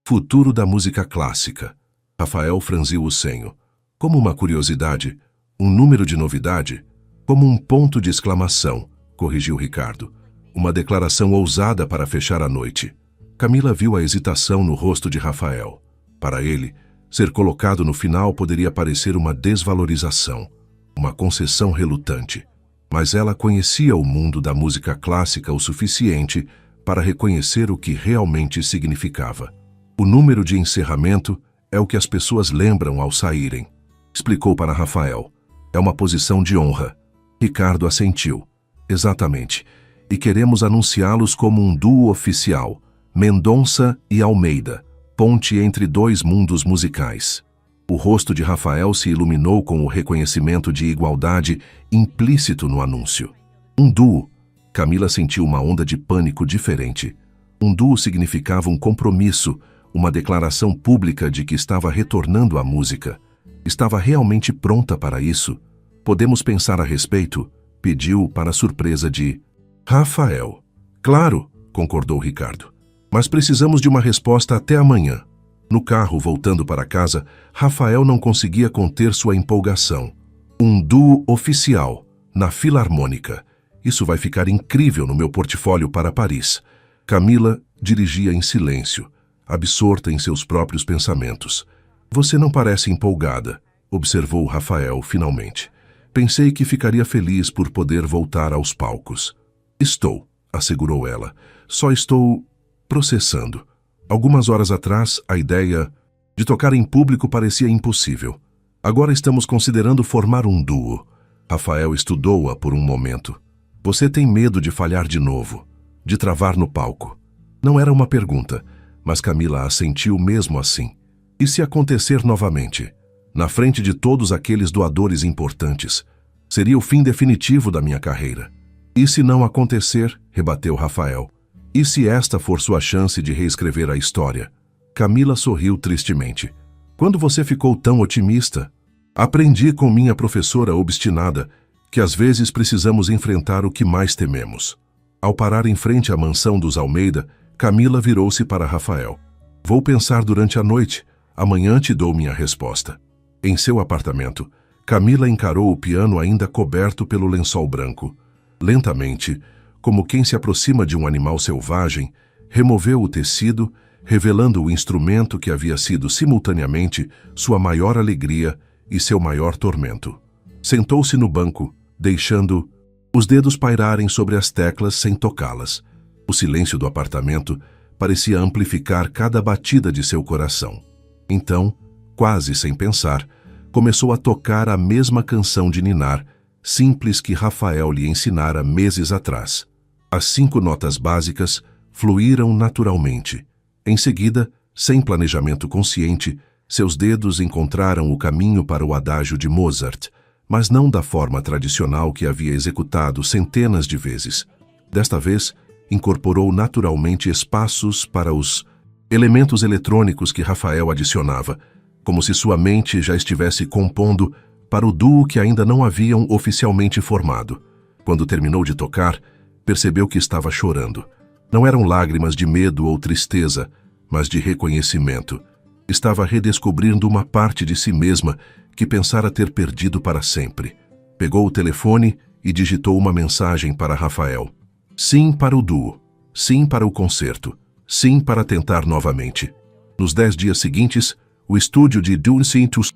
futuro da música clássica. Rafael franziu o senho. Como uma curiosidade, um número de novidade, como um ponto de exclamação, corrigiu Ricardo. Uma declaração ousada para fechar a noite. Camila viu a hesitação no rosto de Rafael. Para ele, ser colocado no final poderia parecer uma desvalorização, uma concessão relutante. Mas ela conhecia o mundo da música clássica o suficiente para reconhecer o que realmente significava. O número de encerramento é o que as pessoas lembram ao saírem. Explicou para Rafael. É uma posição de honra. Ricardo assentiu. Exatamente. E queremos anunciá-los como um duo oficial. Mendonça e Almeida. Ponte entre dois mundos musicais. O rosto de Rafael se iluminou com o reconhecimento de igualdade implícito no anúncio. Um duo. Camila sentiu uma onda de pânico diferente. Um duo significava um compromisso, uma declaração pública de que estava retornando à música. Estava realmente pronta para isso? Podemos pensar a respeito? Pediu para a surpresa de Rafael. Claro, concordou Ricardo. Mas precisamos de uma resposta até amanhã. No carro, voltando para casa, Rafael não conseguia conter sua empolgação. Um duo oficial, na Filarmônica. Isso vai ficar incrível no meu portfólio para Paris. Camila dirigia em silêncio, absorta em seus próprios pensamentos. Você não parece empolgada, observou Rafael finalmente. Pensei que ficaria feliz por poder voltar aos palcos. Estou, assegurou ela. Só estou processando. Algumas horas atrás, a ideia de tocar em público parecia impossível. Agora estamos considerando formar um duo. Rafael estudou-a por um momento. Você tem medo de falhar de novo, de travar no palco. Não era uma pergunta, mas Camila assentiu mesmo assim. E se acontecer novamente? Na frente de todos aqueles doadores importantes? Seria o fim definitivo da minha carreira. E se não acontecer? Rebateu Rafael. E se esta for sua chance de reescrever a história? Camila sorriu tristemente. Quando você ficou tão otimista? Aprendi com minha professora obstinada que às vezes precisamos enfrentar o que mais tememos. Ao parar em frente à mansão dos Almeida, Camila virou-se para Rafael. Vou pensar durante a noite. Amanhã te dou minha resposta. Em seu apartamento, Camila encarou o piano ainda coberto pelo lençol branco. Lentamente, como quem se aproxima de um animal selvagem, removeu o tecido, revelando o instrumento que havia sido simultaneamente sua maior alegria e seu maior tormento. Sentou-se no banco, deixando os dedos pairarem sobre as teclas sem tocá-las. O silêncio do apartamento parecia amplificar cada batida de seu coração. Então, quase sem pensar, começou a tocar a mesma canção de ninar, simples que Rafael lhe ensinara meses atrás. As 5 notas básicas fluíram naturalmente. Em seguida, sem planejamento consciente, seus dedos encontraram o caminho para o adágio de Mozart, mas não da forma tradicional que havia executado centenas de vezes. Desta vez, incorporou naturalmente espaços para os elementos eletrônicos que Rafael adicionava, como se sua mente já estivesse compondo para o duo que ainda não haviam oficialmente formado. Quando terminou de tocar, percebeu que estava chorando. Não eram lágrimas de medo ou tristeza, mas de reconhecimento. Estava redescobrindo uma parte de si mesma que pensara ter perdido para sempre. Pegou o telefone e digitou uma mensagem para Rafael. Sim para o duo. Sim para o concerto. Sim para tentar novamente. Nos 10 dias seguintes, o estúdio de Dunsintus,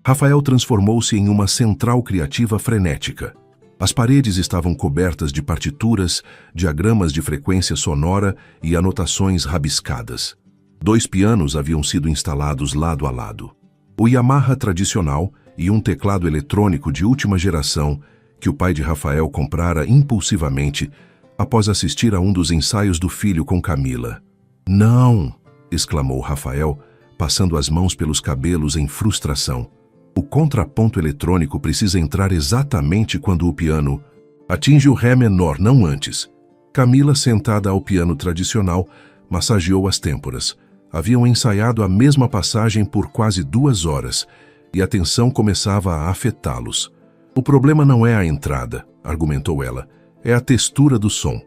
Rafael transformou-se em uma central criativa frenética. As paredes estavam cobertas de partituras, diagramas de frequência sonora e anotações rabiscadas. 2 pianos haviam sido instalados lado a lado. O Yamaha tradicional e um teclado eletrônico de última geração que o pai de Rafael comprara impulsivamente após assistir a um dos ensaios do filho com Camila. Não! Exclamou Rafael, passando as mãos pelos cabelos em frustração. O contraponto eletrônico precisa entrar exatamente quando o piano atinge o Ré menor, não antes. Camila, sentada ao piano tradicional, massageou as têmporas. Haviam ensaiado a mesma passagem por quase 2 horas e a tensão começava a afetá-los. O problema não é a entrada, argumentou ela, é a textura do som.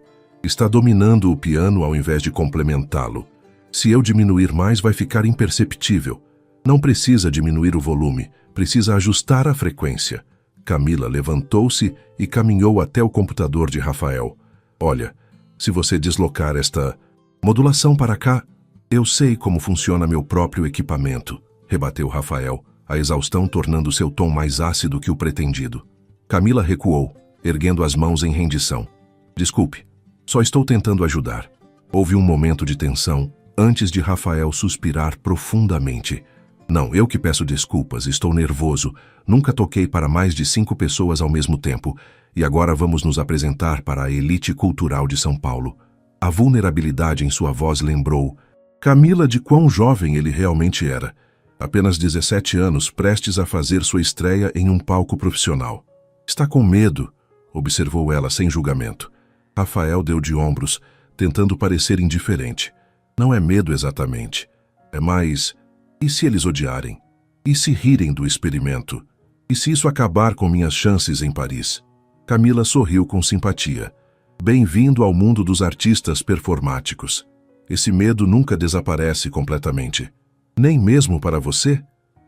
Está dominando o piano ao invés de complementá-lo. Se eu diminuir mais, vai ficar imperceptível. Não precisa diminuir o volume, precisa ajustar a frequência. Camila levantou-se e caminhou até o computador de Rafael. Olha, se você deslocar esta modulação para cá, eu sei como funciona meu próprio equipamento, rebateu Rafael, a exaustão tornando seu tom mais ácido que o pretendido. Camila recuou, erguendo as mãos em rendição. Desculpe, só estou tentando ajudar. Houve um momento de tensão, antes de Rafael suspirar profundamente. Não, eu que peço desculpas, estou nervoso. Nunca toquei para mais de 5 pessoas ao mesmo tempo. E agora vamos nos apresentar para a elite cultural de São Paulo. A vulnerabilidade em sua voz lembrou Camila de quão jovem ele realmente era. Apenas 17 anos, prestes a fazer sua estreia em um palco profissional. Está com medo, observou ela sem julgamento. Rafael deu de ombros, tentando parecer indiferente. Não é medo exatamente. É mais, e se eles odiarem? E se rirem do experimento? E se isso acabar com minhas chances em Paris? Camila sorriu com simpatia. Bem-vindo ao mundo dos artistas performáticos. Esse medo nunca desaparece completamente. Nem mesmo para você?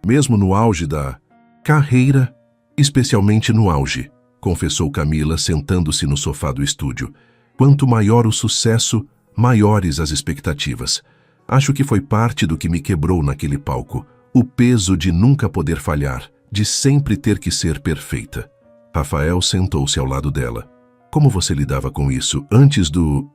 Mesmo no auge da carreira? Especialmente no auge, confessou Camila, sentando-se no sofá do estúdio. Quanto maior o sucesso, maiores as expectativas. Acho que foi parte do que me quebrou naquele palco. O peso de nunca poder falhar, de sempre ter que ser perfeita. Rafael sentou-se ao lado dela. Como você lidava com isso antes do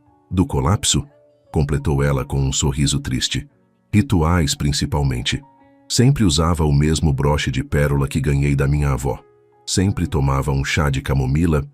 colapso? Completou ela com um sorriso triste. Rituais, principalmente. Sempre usava o mesmo broche de pérola que ganhei da minha avó. Sempre tomava um chá de camomila,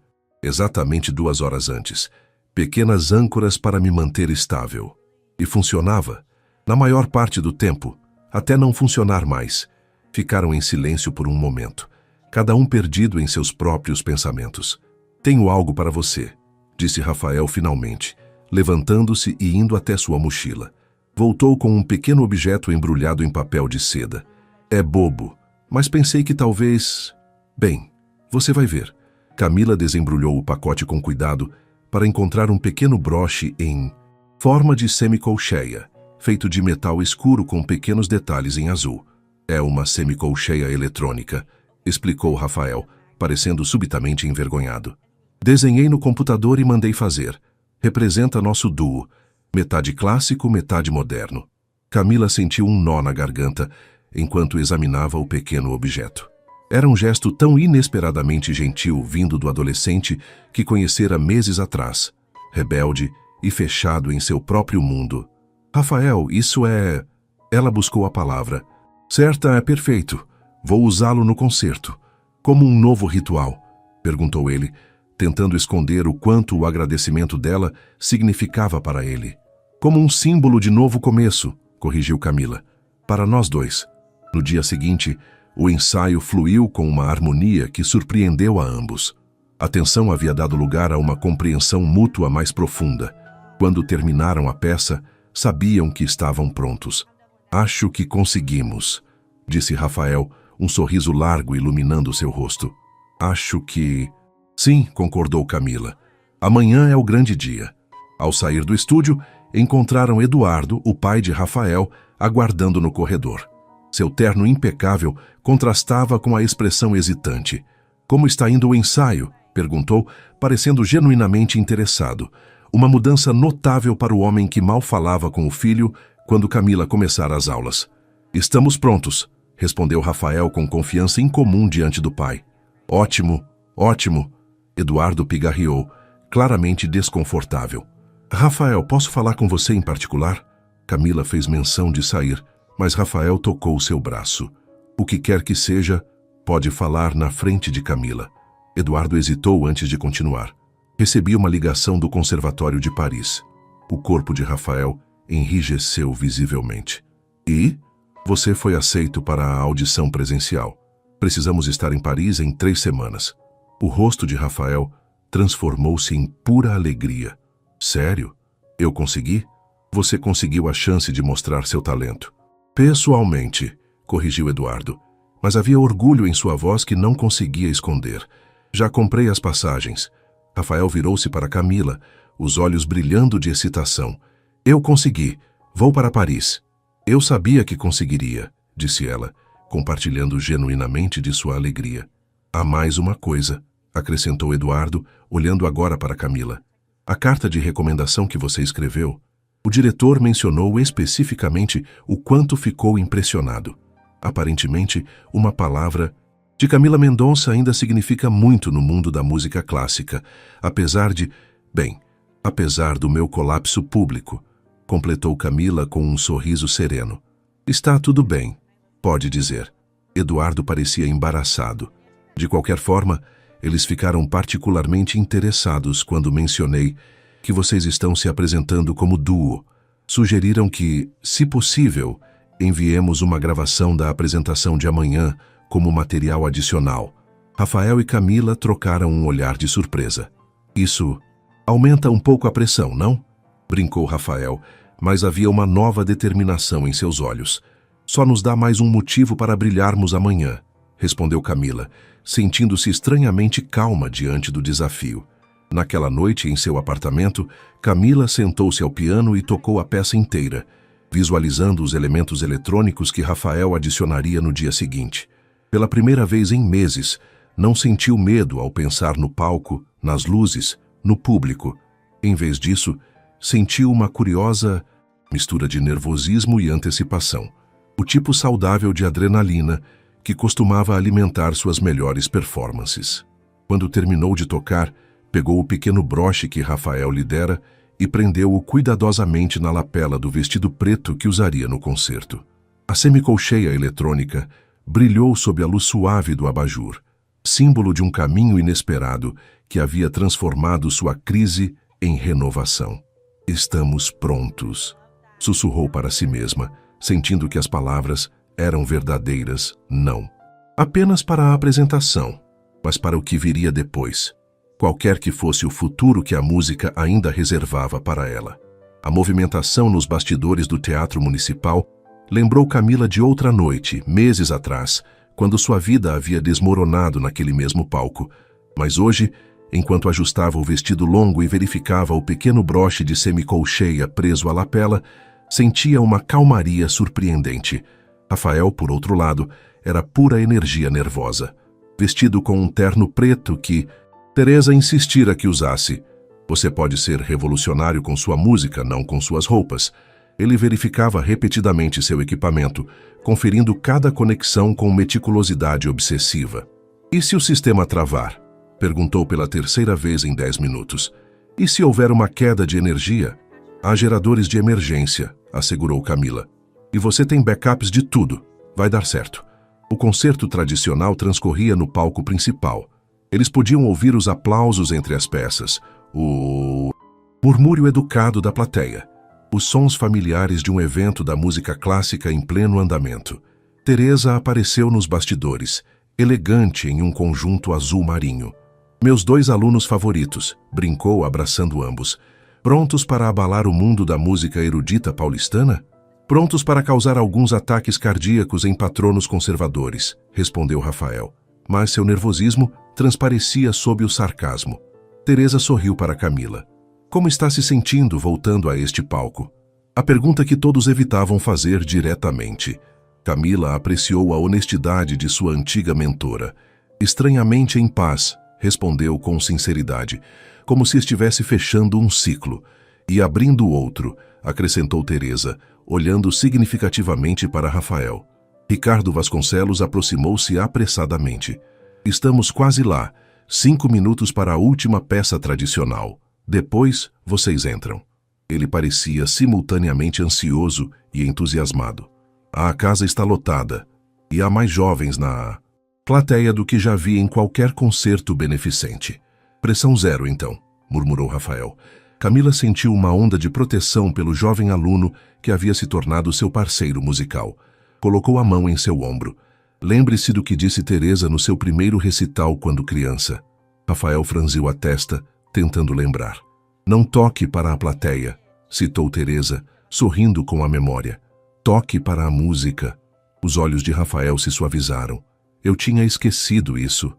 exatamente 2 horas antes. Pequenas âncoras para me manter estável. E funcionava. Na maior parte do tempo, até não funcionar mais. Ficaram em silêncio por um momento, cada um perdido em seus próprios pensamentos. Tenho algo para você, disse Rafael finalmente, levantando-se e indo até sua mochila. Voltou com um pequeno objeto embrulhado em papel de seda. É bobo, mas pensei que talvez... Bem, você vai ver. Camila desembrulhou o pacote com cuidado para encontrar um pequeno broche em forma de semicolcheia, feito de metal escuro com pequenos detalhes em azul. É uma semicolcheia eletrônica, explicou Rafael, parecendo subitamente envergonhado. Desenhei no computador e mandei fazer. Representa nosso duo, metade clássico, metade moderno. Camila sentiu um nó na garganta enquanto examinava o pequeno objeto. Era um gesto tão inesperadamente gentil vindo do adolescente que conhecera meses atrás, rebelde e fechado em seu próprio mundo. Rafael, isso é... Ela buscou a palavra. Certa, é perfeito. Vou usá-lo no concerto. Como um novo ritual, perguntou ele, tentando esconder o quanto o agradecimento dela significava para ele. Como um símbolo de novo começo, corrigiu Camila. Para nós dois. No dia seguinte, o ensaio fluiu com uma harmonia que surpreendeu a ambos. A tensão havia dado lugar a uma compreensão mútua mais profunda. Quando terminaram a peça, sabiam que estavam prontos. Acho que conseguimos, disse Rafael, um sorriso largo iluminando seu rosto. Acho que... Sim, concordou Camila. Amanhã é o grande dia. Ao sair do estúdio, encontraram Eduardo, o pai de Rafael, aguardando no corredor. Seu terno impecável contrastava com a expressão hesitante. Como está indo o ensaio? Perguntou, parecendo genuinamente interessado. Uma mudança notável para o homem que mal falava com o filho quando Camila começara as aulas. Estamos prontos, respondeu Rafael com confiança incomum diante do pai. Ótimo, ótimo, Eduardo pigarreou, claramente desconfortável. Rafael, posso falar com você em particular? Camila fez menção de sair, mas Rafael tocou seu braço. O que quer que seja, pode falar na frente de Camila. Eduardo hesitou antes de continuar. Recebi uma ligação do Conservatório de Paris. O corpo de Rafael enrijeceu visivelmente. E? Você foi aceito para a audição presencial. Precisamos estar em Paris em 3 semanas. O rosto de Rafael transformou-se em pura alegria. Sério? Eu consegui? Você conseguiu a chance de mostrar seu talento. Pessoalmente, corrigiu Eduardo, mas havia orgulho em sua voz que não conseguia esconder. Já comprei as passagens. Rafael virou-se para Camila, os olhos brilhando de excitação. Eu consegui. Vou para Paris. Eu sabia que conseguiria, disse ela, compartilhando genuinamente de sua alegria. Há mais uma coisa, acrescentou Eduardo, olhando agora para Camila. A carta de recomendação que você escreveu, o diretor mencionou especificamente o quanto ficou impressionado. Aparentemente, uma palavra de Camila Mendonça ainda significa muito no mundo da música clássica, apesar de... Bem, Apesar do meu colapso público, completou Camila com um sorriso sereno. Está tudo bem, pode dizer. Eduardo parecia embaraçado. De qualquer forma, eles ficaram particularmente interessados quando mencionei que vocês estão se apresentando como duo. Sugeriram que, se possível, enviemos uma gravação da apresentação de amanhã como material adicional. Rafael e Camila trocaram um olhar de surpresa. Isso aumenta um pouco a pressão, não? Brincou Rafael, mas havia uma nova determinação em seus olhos. Só nos dá mais um motivo para brilharmos amanhã, respondeu Camila, sentindo-se estranhamente calma diante do desafio. Naquela noite, em seu apartamento, Camila sentou-se ao piano e tocou a peça inteira, visualizando os elementos eletrônicos que Rafael adicionaria no dia seguinte. Pela primeira vez em meses, não sentiu medo ao pensar no palco, nas luzes, no público. Em vez disso, sentiu uma curiosa mistura de nervosismo e antecipação, o tipo saudável de adrenalina que costumava alimentar suas melhores performances. Quando terminou de tocar, pegou o pequeno broche que Rafael lhe dera e prendeu-o cuidadosamente na lapela do vestido preto que usaria no concerto. A semicolcheia eletrônica brilhou sob a luz suave do abajur, símbolo de um caminho inesperado que havia transformado sua crise em renovação. Estamos prontos, sussurrou para si mesma, sentindo que as palavras eram verdadeiras não. Apenas para a apresentação, mas para o que viria depois. Qualquer que fosse o futuro que a música ainda reservava para ela. A movimentação nos bastidores do Teatro Municipal lembrou Camila de outra noite, meses atrás, quando sua vida havia desmoronado naquele mesmo palco. Mas hoje, enquanto ajustava o vestido longo e verificava o pequeno broche de semicolcheia preso à lapela, sentia uma calmaria surpreendente. Rafael, por outro lado, era pura energia nervosa. Vestido com um terno preto que Teresa insistira que usasse. Você pode ser revolucionário com sua música, não com suas roupas. Ele verificava repetidamente seu equipamento, conferindo cada conexão com meticulosidade obsessiva. E se o sistema travar? Perguntou pela terceira vez em 10 minutos. E se houver uma queda de energia? Há geradores de emergência, assegurou Camila. E você tem backups de tudo. Vai dar certo. O concerto tradicional transcorria no palco principal. Eles podiam ouvir os aplausos entre as peças, o murmúrio educado da plateia, os sons familiares de um evento da música clássica em pleno andamento. Teresa apareceu nos bastidores, elegante em um conjunto azul marinho. Meus 2 alunos favoritos, brincou abraçando ambos. Prontos para abalar o mundo da música erudita paulistana? Prontos para causar alguns ataques cardíacos em patronos conservadores, respondeu Rafael. Mas seu nervosismo transparecia sob o sarcasmo. Teresa sorriu para Camila. Como está se sentindo voltando a este palco? A pergunta que todos evitavam fazer diretamente. Camila apreciou a honestidade de sua antiga mentora. Estranhamente em paz, respondeu com sinceridade, como se estivesse fechando um ciclo. E abrindo outro, acrescentou Teresa, olhando significativamente para Rafael. Ricardo Vasconcelos aproximou-se apressadamente. Estamos quase lá. 5 minutos para a última peça tradicional. Depois, vocês entram. Ele parecia simultaneamente ansioso e entusiasmado. A casa está lotada, e há mais jovens na plateia do que já vi em qualquer concerto beneficente. Pressão zero, então, murmurou Rafael. Camila sentiu uma onda de proteção pelo jovem aluno que havia se tornado seu parceiro musical. Colocou a mão em seu ombro. Lembre-se do que disse Teresa no seu primeiro recital quando criança. Rafael franziu a testa, tentando lembrar. Não toque para a plateia, citou Teresa, sorrindo com a memória. Toque para a música. Os olhos de Rafael se suavizaram. Eu tinha esquecido isso.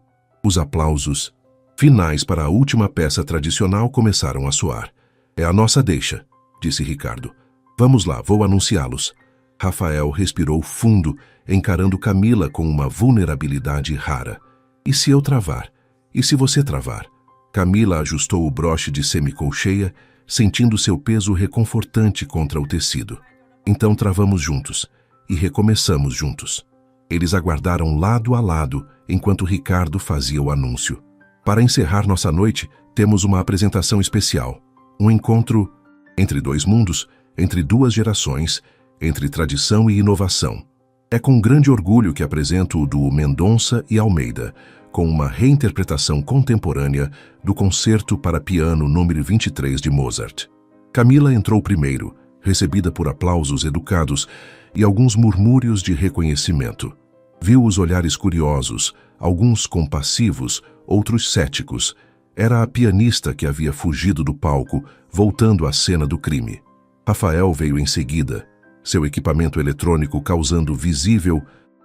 Os aplausos finais para a última peça tradicional começaram a soar. É a nossa deixa, disse Ricardo. Vamos lá, vou anunciá-los. Rafael respirou fundo, encarando Camila com uma vulnerabilidade rara. E se eu travar? E se você travar? Camila ajustou o broche de semicolcheia, sentindo seu peso reconfortante contra o tecido. Então travamos juntos, e recomeçamos juntos. Eles aguardaram lado a lado, enquanto Ricardo fazia o anúncio. Para encerrar nossa noite, temos uma apresentação especial. Um encontro entre dois mundos, entre duas gerações, entre tradição e inovação. É com grande orgulho que apresento o duo Mendonça e Almeida, com uma reinterpretação contemporânea do Concerto para Piano número 23 de Mozart. Camila entrou primeiro, recebida por aplausos educados e alguns murmúrios de reconhecimento. Viu os olhares curiosos, alguns compassivos, outros céticos. Era a pianista que havia fugido do palco, voltando à cena do crime. Rafael veio em seguida, seu equipamento eletrônico causando visível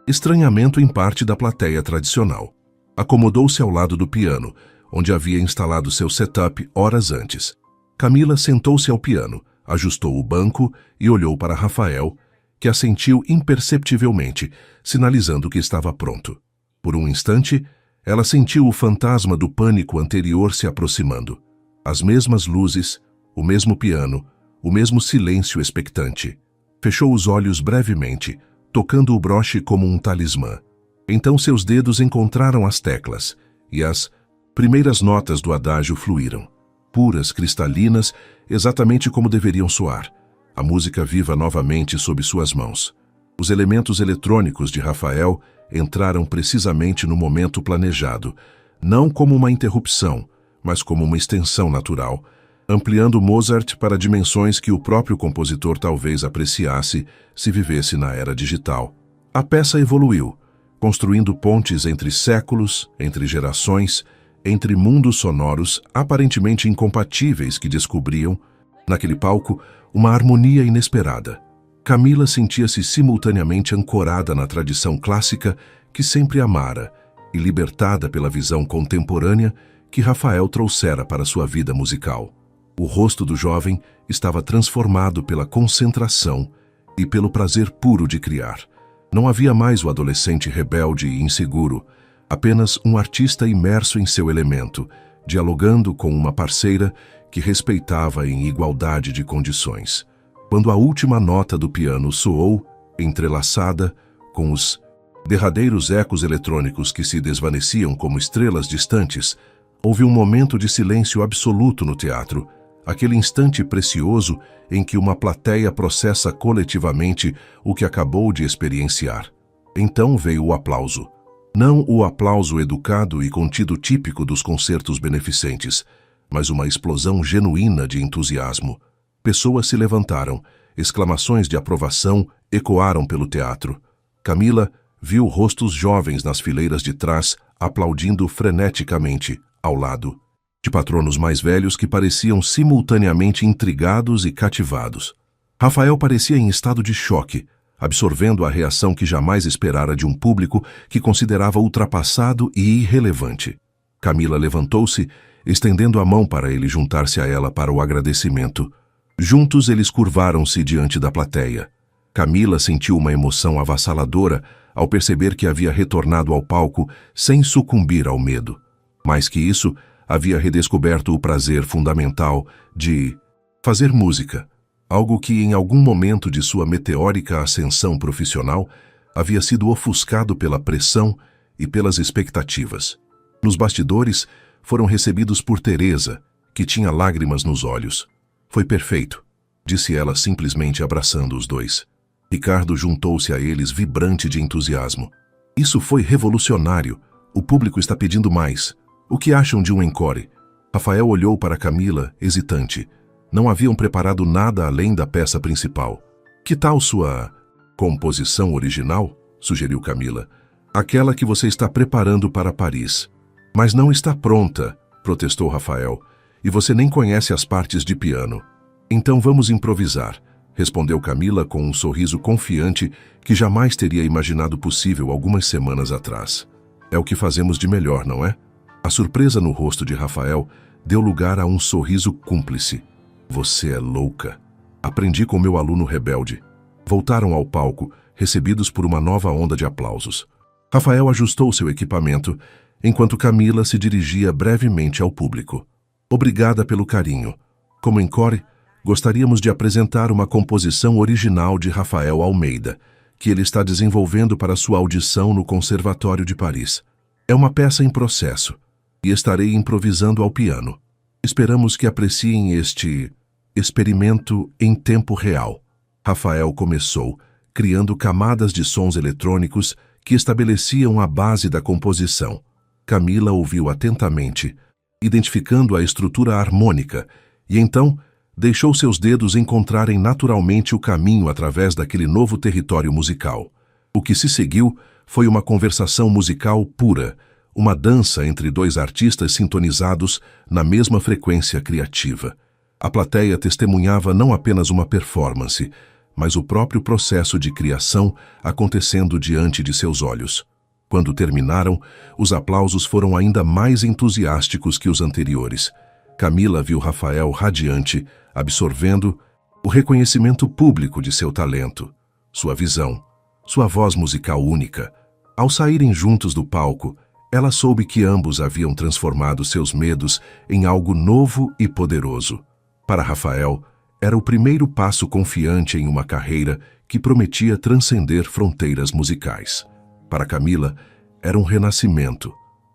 estranhamento em parte da plateia tradicional. Acomodou-se ao lado do piano, onde havia instalado seu setup horas antes. Camila sentou-se ao piano, ajustou o banco e olhou para Rafael, que assentiu imperceptivelmente, sinalizando que estava pronto. Por um instante, ela sentiu o fantasma do pânico anterior se aproximando. As mesmas luzes, o mesmo piano, o mesmo silêncio expectante. Fechou os olhos brevemente, tocando o broche como um talismã. Então seus dedos encontraram as teclas, e as primeiras notas do adágio fluíram. Puras, cristalinas, exatamente como deveriam soar. A música viva novamente sob suas mãos. Os elementos eletrônicos de Rafael entraram precisamente no momento planejado, não como uma interrupção, mas como uma extensão natural, ampliando Mozart para dimensões que o próprio compositor talvez apreciasse se vivesse na era digital. A peça evoluiu, construindo pontes entre séculos, entre gerações, entre mundos sonoros aparentemente incompatíveis que descobriam, naquele palco, uma harmonia inesperada. Camila sentia-se simultaneamente ancorada na tradição clássica que sempre amara e libertada pela visão contemporânea que Rafael trouxera para sua vida musical. O rosto do jovem estava transformado pela concentração e pelo prazer puro de criar. Não havia mais o adolescente rebelde e inseguro, apenas um artista imerso em seu elemento, dialogando com uma parceira que respeitava em igualdade de condições. Quando a última nota do piano soou, entrelaçada, com os derradeiros ecos eletrônicos que se desvaneciam como estrelas distantes, houve um momento de silêncio absoluto no teatro, aquele instante precioso em que uma plateia processa coletivamente o que acabou de experienciar. Então veio o aplauso. Não o aplauso educado e contido típico dos concertos beneficentes, mas uma explosão genuína de entusiasmo. Pessoas se levantaram, exclamações de aprovação ecoaram pelo teatro. Camila viu rostos jovens nas fileiras de trás aplaudindo freneticamente, ao lado de patronos mais velhos que pareciam simultaneamente intrigados e cativados. Rafael parecia em estado de choque, absorvendo a reação que jamais esperara de um público que considerava ultrapassado e irrelevante. Camila levantou-se, estendendo a mão para ele juntar-se a ela para o agradecimento. Juntos eles curvaram-se diante da plateia. Camila sentiu uma emoção avassaladora ao perceber que havia retornado ao palco sem sucumbir ao medo. Mais que isso, havia redescoberto o prazer fundamental de fazer música, algo que em algum momento de sua meteórica ascensão profissional havia sido ofuscado pela pressão e pelas expectativas. Nos bastidores, foram recebidos por Teresa, que tinha lágrimas nos olhos. Foi perfeito, disse ela simplesmente abraçando os dois. Ricardo juntou-se a eles vibrante de entusiasmo. Isso foi revolucionário. O público está pedindo mais. O que acham de um encore? Rafael olhou para Camila, hesitante. Não haviam preparado nada além da peça principal. Que tal sua composição original? Sugeriu Camila. Aquela que você está preparando para Paris. Mas não está pronta, protestou Rafael. E você nem conhece as partes de piano. Então vamos improvisar, respondeu Camila com um sorriso confiante que jamais teria imaginado possível algumas semanas atrás. É o que fazemos de melhor, não é? A surpresa no rosto de Rafael deu lugar a um sorriso cúmplice. Você é louca. Aprendi com meu aluno rebelde. Voltaram ao palco, recebidos por uma nova onda de aplausos. Rafael ajustou seu equipamento, enquanto Camila se dirigia brevemente ao público. Obrigada pelo carinho. Como encore, gostaríamos de apresentar uma composição original de Rafael Almeida, que ele está desenvolvendo para sua audição no Conservatório de Paris. É uma peça em processo, e estarei improvisando ao piano. Esperamos que apreciem este experimento em tempo real. Rafael começou, criando camadas de sons eletrônicos que estabeleciam a base da composição. Camila ouviu atentamente, identificando a estrutura harmônica, e então deixou seus dedos encontrarem naturalmente o caminho através daquele novo território musical. O que se seguiu foi uma conversação musical pura, uma dança entre dois artistas sintonizados na mesma frequência criativa. A plateia testemunhava não apenas uma performance, mas o próprio processo de criação acontecendo diante de seus olhos. Quando terminaram, os aplausos foram ainda mais entusiásticos que os anteriores. Camila viu Rafael radiante, absorvendo o reconhecimento público de seu talento, sua visão, sua voz musical única. Ao saírem juntos do palco, ela soube que ambos haviam transformado seus medos em algo novo e poderoso. Para Rafael, era o primeiro passo confiante em uma carreira que prometia transcender fronteiras musicais. Para Camila, era um renascimento,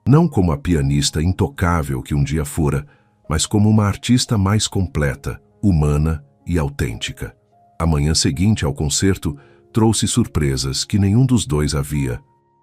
não como a pianista intocável que um dia fora, mas como uma artista mais completa, humana e autêntica. A manhã seguinte ao concerto trouxe surpresas que nenhum dos dois havia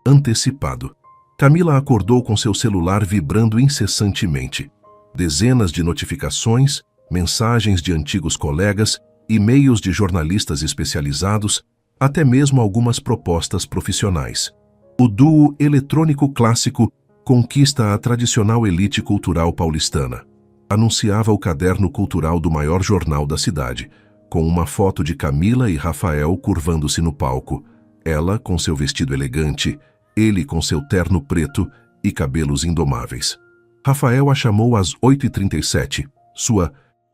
antecipado. Camila acordou com seu celular vibrando incessantemente. Dezenas de notificações, mensagens de antigos colegas, e-mails de jornalistas especializados, até mesmo algumas propostas profissionais. O duo eletrônico clássico conquista a tradicional elite cultural paulistana. Anunciava o caderno cultural do maior jornal da cidade, com uma foto de Camila e Rafael curvando-se no palco, ela com seu vestido elegante, ele com seu terno preto e cabelos indomáveis. Rafael a chamou às 8h37, sua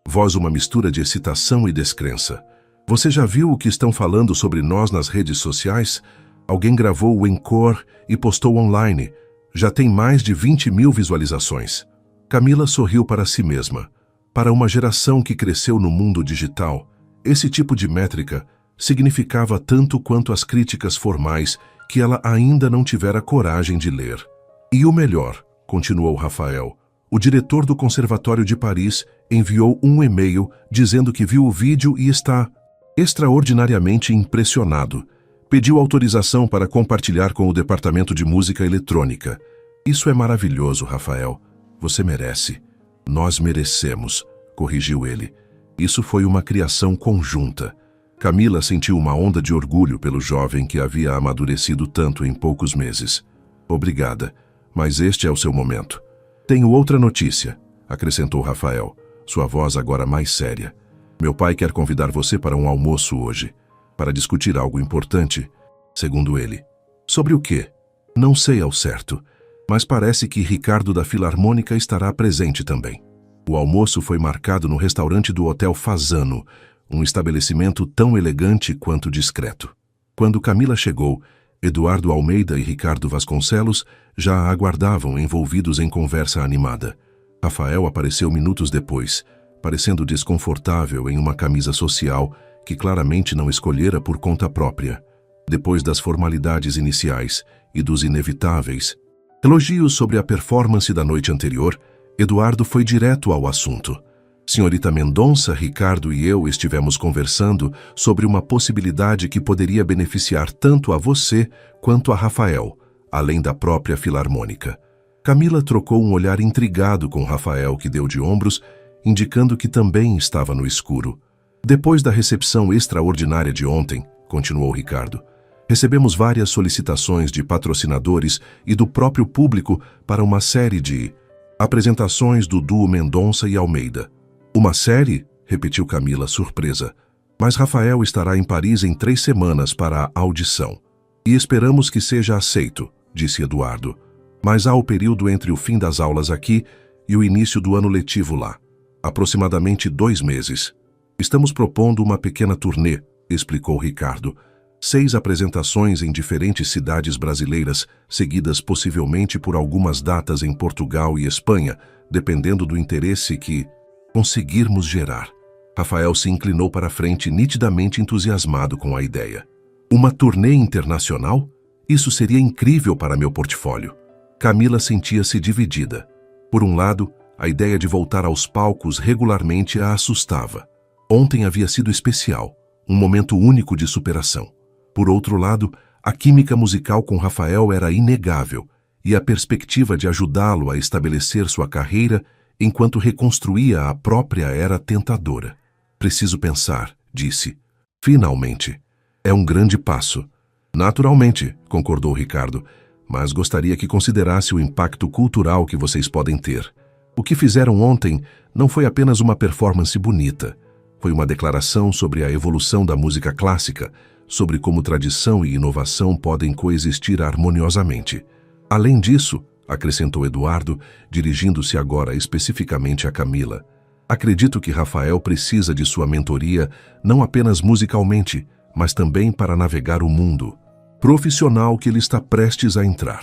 voz uma mistura de excitação e descrença. Você já viu o que estão falando sobre nós nas redes sociais? Alguém gravou o encore e postou online. Já tem mais de 20.000 visualizações. Camila sorriu para si mesma. Para uma geração que cresceu no mundo digital, esse tipo de métrica significava tanto quanto as críticas formais que ela ainda não tivera coragem de ler. E o melhor, continuou Rafael, o diretor do Conservatório de Paris enviou um e-mail dizendo que viu o vídeo e está extraordinariamente impressionado. Pediu autorização para compartilhar com o Departamento de Música Eletrônica. Isso é maravilhoso, Rafael. Você merece. Nós merecemos, corrigiu ele. Isso foi uma criação conjunta. Camila sentiu uma onda de orgulho pelo jovem que havia amadurecido tanto em poucos meses. Obrigada, mas este é o seu momento. Tenho outra notícia, acrescentou Rafael, sua voz agora mais séria. Meu pai quer convidar você para um almoço hoje, para discutir algo importante, segundo ele. Sobre o quê? Não sei ao certo, mas parece que Ricardo da Filarmônica estará presente também. O almoço foi marcado no restaurante do Hotel Fasano, um estabelecimento tão elegante quanto discreto. Quando Camila chegou, Eduardo Almeida e Ricardo Vasconcelos já a aguardavam envolvidos em conversa animada. Rafael apareceu minutos depois, parecendo desconfortável em uma camisa social que claramente não escolhera por conta própria. Depois das formalidades iniciais e dos inevitáveis elogios sobre a performance da noite anterior, Eduardo foi direto ao assunto. Senhorita Mendonça, Ricardo e eu estivemos conversando sobre uma possibilidade que poderia beneficiar tanto a você quanto a Rafael, além da própria Filarmônica. Camila trocou um olhar intrigado com Rafael, que deu de ombros, indicando que também estava no escuro. Depois da recepção extraordinária de ontem, continuou Ricardo, recebemos várias solicitações de patrocinadores e do próprio público para uma série de apresentações do duo Mendonça e Almeida. Uma série? Repetiu Camila, surpresa. Mas Rafael estará em Paris em 3 semanas para a audição. E esperamos que seja aceito, disse Eduardo. Mas há o período entre o fim das aulas aqui e o início do ano letivo lá. Aproximadamente 2 meses. Estamos propondo uma pequena turnê, explicou Ricardo. 6 apresentações em diferentes cidades brasileiras, seguidas possivelmente por algumas datas em Portugal e Espanha, dependendo do interesse que conseguirmos gerar. Rafael se inclinou para a frente, nitidamente entusiasmado com a ideia. Uma turnê internacional? Isso seria incrível para meu portfólio. Camila sentia-se dividida. Por um lado, A ideia de voltar aos palcos regularmente a assustava. Ontem havia sido especial, um momento único de superação. Por outro lado, a química musical com Rafael era inegável e a perspectiva de ajudá-lo a estabelecer sua carreira enquanto reconstruía a própria era tentadora. Preciso pensar, disse. Finalmente. É um grande passo. Naturalmente, concordou Ricardo, mas gostaria que considerasse o impacto cultural que vocês podem ter. O que fizeram ontem não foi apenas uma performance bonita. Foi uma declaração sobre a evolução da música clássica, sobre como tradição e inovação podem coexistir harmoniosamente. Além disso, acrescentou Eduardo, dirigindo-se agora especificamente a Camila, acredito que Rafael precisa de sua mentoria não apenas musicalmente, mas também para navegar o mundo profissional que ele está prestes a entrar.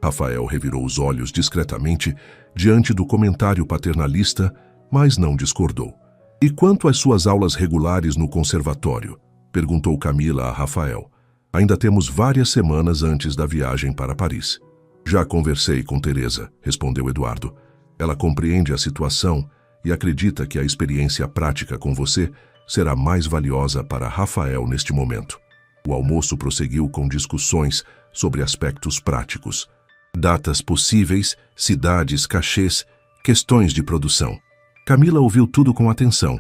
Rafael revirou os olhos discretamente diante do comentário paternalista, mas não discordou. E quanto às suas aulas regulares no conservatório? Perguntou Camila a Rafael. Ainda temos várias semanas antes da viagem para Paris. Já conversei com Teresa, respondeu Eduardo. Ela compreende a situação e acredita que a experiência prática com você será mais valiosa para Rafael neste momento. O almoço prosseguiu com discussões sobre aspectos práticos. Datas possíveis, cidades, cachês, questões de produção. Camila ouviu tudo com atenção,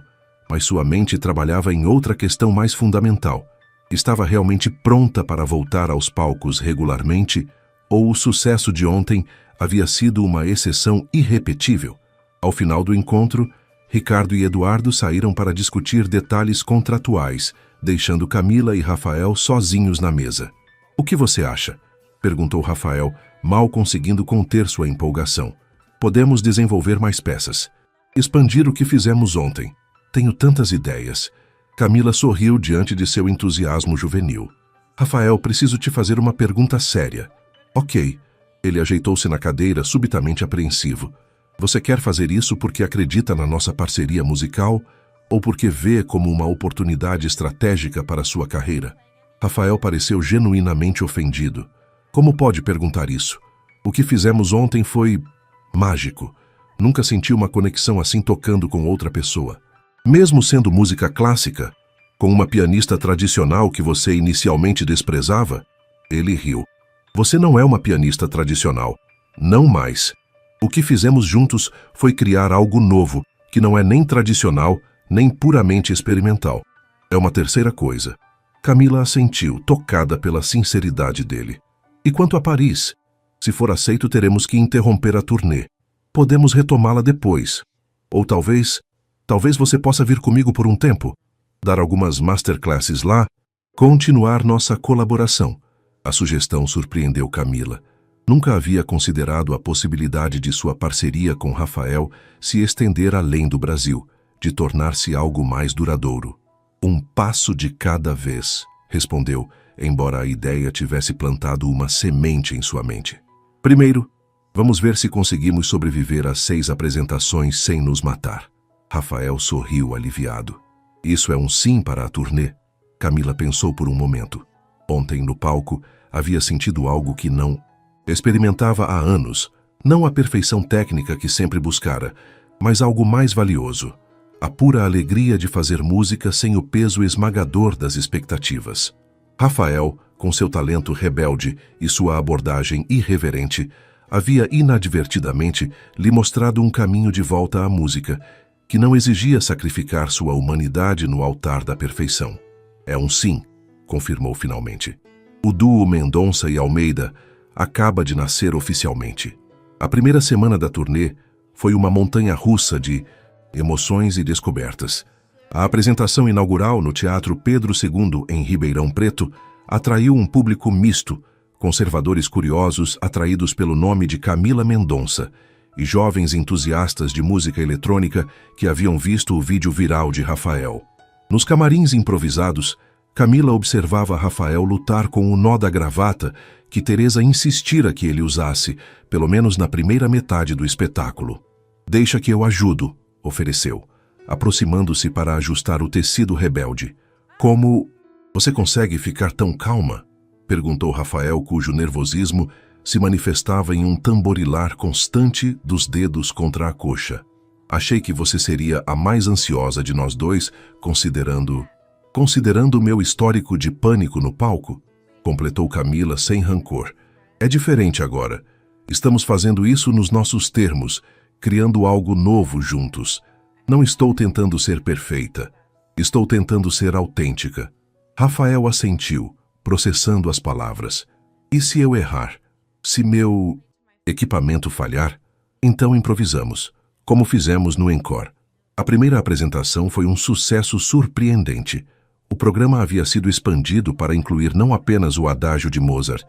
mas sua mente trabalhava em outra questão mais fundamental. Estava realmente pronta para voltar aos palcos regularmente, ou o sucesso de ontem havia sido uma exceção irrepetível? Ao final do encontro, Ricardo e Eduardo saíram para discutir detalhes contratuais, deixando Camila e Rafael sozinhos na mesa. O que você acha? Perguntou Rafael, mal conseguindo conter sua empolgação. Podemos desenvolver mais peças. Expandir o que fizemos ontem. Tenho tantas ideias. Camila sorriu diante de seu entusiasmo juvenil. Rafael, preciso te fazer uma pergunta séria. Ok. Ele ajeitou-se na cadeira, subitamente apreensivo. Você quer fazer isso porque acredita na nossa parceria musical ou porque vê como uma oportunidade estratégica para sua carreira? Rafael pareceu genuinamente ofendido. Como pode perguntar isso? O que fizemos ontem foi mágico. Nunca senti uma conexão assim tocando com outra pessoa. Mesmo sendo música clássica, com uma pianista tradicional que você inicialmente desprezava? Ele riu. Você não é uma pianista tradicional. Não mais. O que fizemos juntos foi criar algo novo, que não é nem tradicional, nem puramente experimental. É uma terceira coisa. Camila assentiu, tocada pela sinceridade dele. E quanto a Paris? Se for aceito, teremos que interromper a turnê. Podemos retomá-la depois. Ou talvez você possa vir comigo por um tempo, dar algumas masterclasses lá, continuar nossa colaboração. A sugestão surpreendeu Camila. Nunca havia considerado a possibilidade de sua parceria com Rafael se estender além do Brasil, de tornar-se algo mais duradouro. Um passo de cada vez, respondeu, embora a ideia tivesse plantado uma semente em sua mente. Primeiro, vamos ver se conseguimos sobreviver às 6 apresentações sem nos matar. Rafael sorriu aliviado. Isso é um sim para a turnê? Camila pensou por um momento. Ontem, no palco, havia sentido algo que não experimentava há anos, não a perfeição técnica que sempre buscara, mas algo mais valioso, a pura alegria de fazer música sem o peso esmagador das expectativas. Rafael, com seu talento rebelde e sua abordagem irreverente, havia inadvertidamente lhe mostrado um caminho de volta à música, que não exigia sacrificar sua humanidade no altar da perfeição. É um sim, confirmou finalmente. O duo Mendonça e Almeida acaba de nascer oficialmente. A primeira semana da turnê foi uma montanha-russa de emoções e descobertas. A apresentação inaugural no Teatro Pedro II, em Ribeirão Preto, atraiu um público misto, conservadores curiosos atraídos pelo nome de Camila Mendonça e jovens entusiastas de música eletrônica que haviam visto o vídeo viral de Rafael. Nos camarins improvisados, Camila observava Rafael lutar com o nó da gravata que Teresa insistira que ele usasse, pelo menos na primeira metade do espetáculo. Deixa que eu ajudo, ofereceu, aproximando-se para ajustar o tecido rebelde. Como você consegue ficar tão calma? Perguntou Rafael, cujo nervosismo se manifestava em um tamborilar constante dos dedos contra a coxa. Achei que você seria a mais ansiosa de nós dois, considerando o meu histórico de pânico no palco, completou Camila sem rancor. É diferente agora. Estamos fazendo isso nos nossos termos, criando algo novo juntos. Não estou tentando ser perfeita. Estou tentando ser autêntica. Rafael assentiu, processando as palavras. E se eu errar? Se meu equipamento falhar? Então improvisamos, como fizemos no Encore. A primeira apresentação foi um sucesso surpreendente. O programa havia sido expandido para incluir não apenas o adágio de Mozart,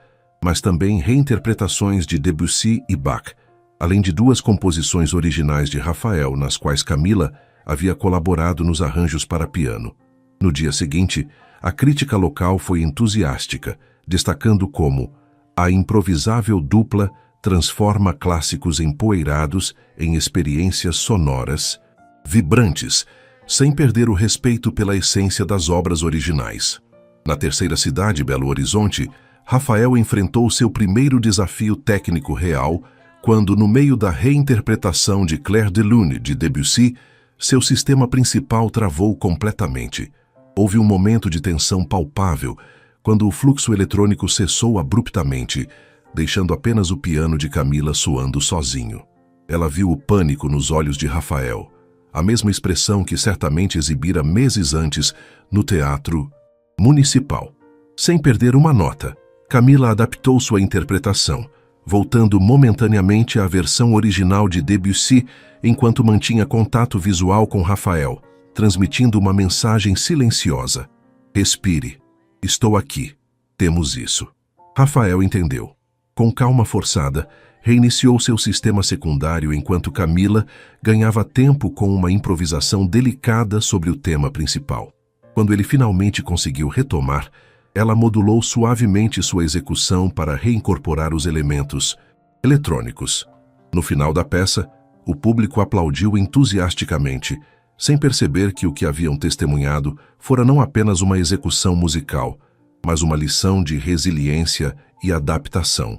mas também reinterpretações de Debussy e Bach, além de 2 composições originais de Rafael, nas quais Camila havia colaborado nos arranjos para piano. No dia seguinte, a crítica local foi entusiástica, destacando como a improvisável dupla transforma clássicos empoeirados em experiências sonoras, vibrantes, sem perder o respeito pela essência das obras originais. Na terceira cidade, Belo Horizonte, Rafael enfrentou seu primeiro desafio técnico real quando, no meio da reinterpretação de Clair de Lune de Debussy, seu sistema principal travou completamente. Houve um momento de tensão palpável quando o fluxo eletrônico cessou abruptamente, deixando apenas o piano de Camila soando sozinho. Ela viu o pânico nos olhos de Rafael, a mesma expressão que certamente exibira meses antes no Teatro Municipal. Sem perder uma nota, Camila adaptou sua interpretação, voltando momentaneamente à versão original de Debussy enquanto mantinha contato visual com Rafael, transmitindo uma mensagem silenciosa. Respire. Estou aqui. Temos isso. Rafael entendeu. Com calma forçada, reiniciou seu sistema secundário enquanto Camila ganhava tempo com uma improvisação delicada sobre o tema principal. Quando ele finalmente conseguiu retomar, ela modulou suavemente sua execução para reincorporar os elementos eletrônicos. No final da peça, o público aplaudiu entusiasticamente, sem perceber que o que haviam testemunhado fora não apenas uma execução musical, mas uma lição de resiliência e adaptação.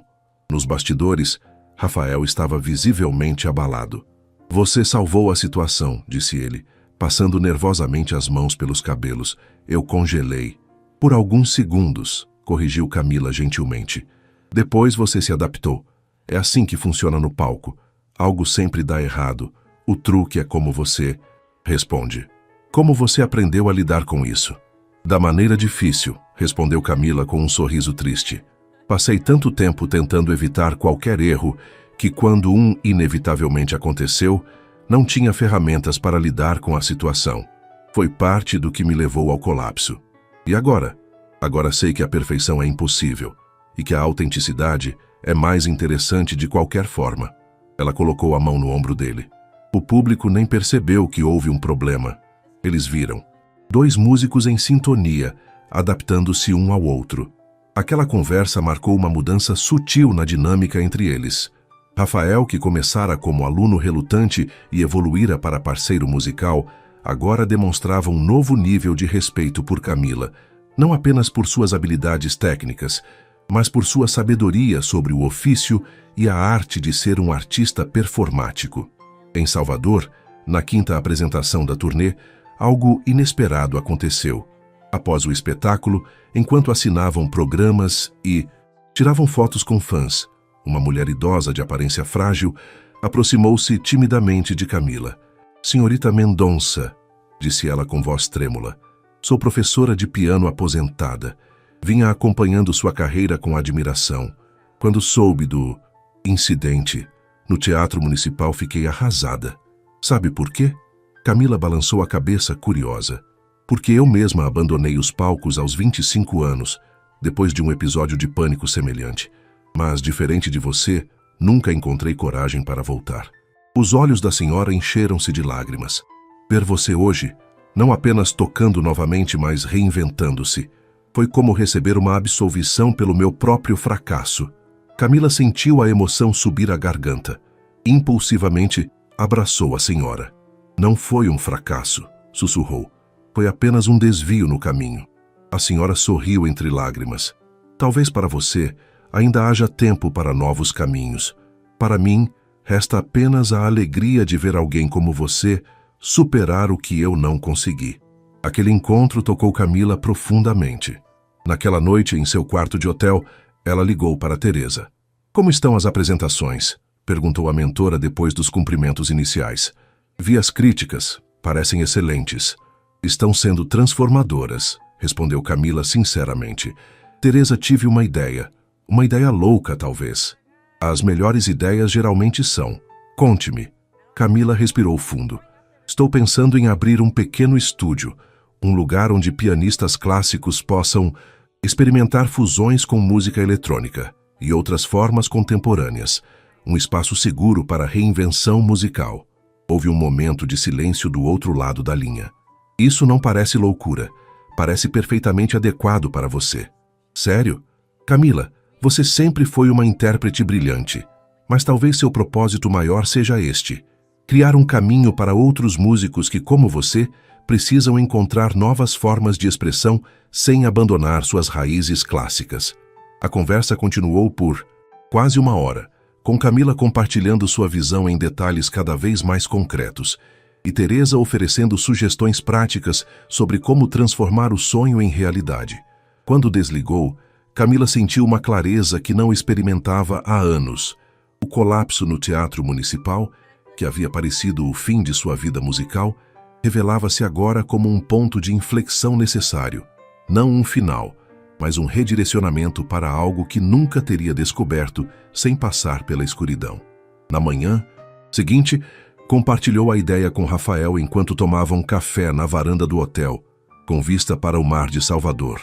Nos bastidores, Rafael estava visivelmente abalado. Você salvou a situação, disse ele, passando nervosamente as mãos pelos cabelos. Eu congelei. Por alguns segundos, corrigiu Camila gentilmente. Depois você se adaptou. É assim que funciona no palco. Algo sempre dá errado. O truque é como você responde. Como você aprendeu a lidar com isso? Da maneira difícil, respondeu Camila com um sorriso triste. Passei tanto tempo tentando evitar qualquer erro que, quando um inevitavelmente aconteceu, não tinha ferramentas para lidar com a situação. Foi parte do que me levou ao colapso. E agora? Agora sei que a perfeição é impossível e que a autenticidade é mais interessante de qualquer forma. Ela colocou a mão no ombro dele. O público nem percebeu que houve um problema. Eles viram 2 músicos em sintonia, adaptando-se um ao outro. Aquela conversa marcou uma mudança sutil na dinâmica entre eles. Rafael, que começara como aluno relutante e evoluíra para parceiro musical, agora demonstrava um novo nível de respeito por Camila, não apenas por suas habilidades técnicas, mas por sua sabedoria sobre o ofício e a arte de ser um artista performático. Em Salvador, na 5ª apresentação da turnê, algo inesperado aconteceu. Após o espetáculo, enquanto assinavam programas e tiravam fotos com fãs, uma mulher idosa de aparência frágil aproximou-se timidamente de Camila. Senhorita Mendonça, disse ela com voz trêmula, sou professora de piano aposentada. Vinha acompanhando sua carreira com admiração. Quando soube do incidente no Teatro Municipal, fiquei arrasada. Sabe por quê? Camila balançou a cabeça curiosa. Porque eu mesma abandonei os palcos aos 25 anos, depois de um episódio de pânico semelhante. Mas, diferente de você, nunca encontrei coragem para voltar. Os olhos da senhora encheram-se de lágrimas. Ver você hoje, não apenas tocando novamente, mas reinventando-se, foi como receber uma absolvição pelo meu próprio fracasso. Camila sentiu a emoção subir à garganta. Impulsivamente, abraçou a senhora. Não foi um fracasso, sussurrou. Foi apenas um desvio no caminho. A senhora sorriu entre lágrimas. Talvez para você, ainda haja tempo para novos caminhos. Para mim, resta apenas a alegria de ver alguém como você superar o que eu não consegui. Aquele encontro tocou Camila profundamente. Naquela noite, em seu quarto de hotel, ela ligou para Teresa. Como estão as apresentações? Perguntou a mentora depois dos cumprimentos iniciais. Vi as críticas, parecem excelentes. Estão sendo transformadoras, respondeu Camila sinceramente. Teresa, tive uma ideia louca talvez. As melhores ideias geralmente são. Conte-me. Camila respirou fundo. Estou pensando em abrir um pequeno estúdio, um lugar onde pianistas clássicos possam experimentar fusões com música eletrônica e outras formas contemporâneas. Um espaço seguro para reinvenção musical. Houve um momento de silêncio do outro lado da linha. Isso não parece loucura. Parece perfeitamente adequado para você. Sério? Camila, você sempre foi uma intérprete brilhante. Mas talvez seu propósito maior seja este: criar um caminho para outros músicos que, como você, precisam encontrar novas formas de expressão sem abandonar suas raízes clássicas. A conversa continuou por quase uma hora, com Camila compartilhando sua visão em detalhes cada vez mais concretos, e Teresa oferecendo sugestões práticas sobre como transformar o sonho em realidade. Quando desligou, Camila sentiu uma clareza que não experimentava há anos. O colapso no Teatro Municipal, que havia parecido o fim de sua vida musical, revelava-se agora como um ponto de inflexão necessário. Não um final, mas um redirecionamento para algo que nunca teria descoberto sem passar pela escuridão. Na manhã seguinte, compartilhou a ideia com Rafael enquanto tomavam café na varanda do hotel, com vista para o mar de Salvador.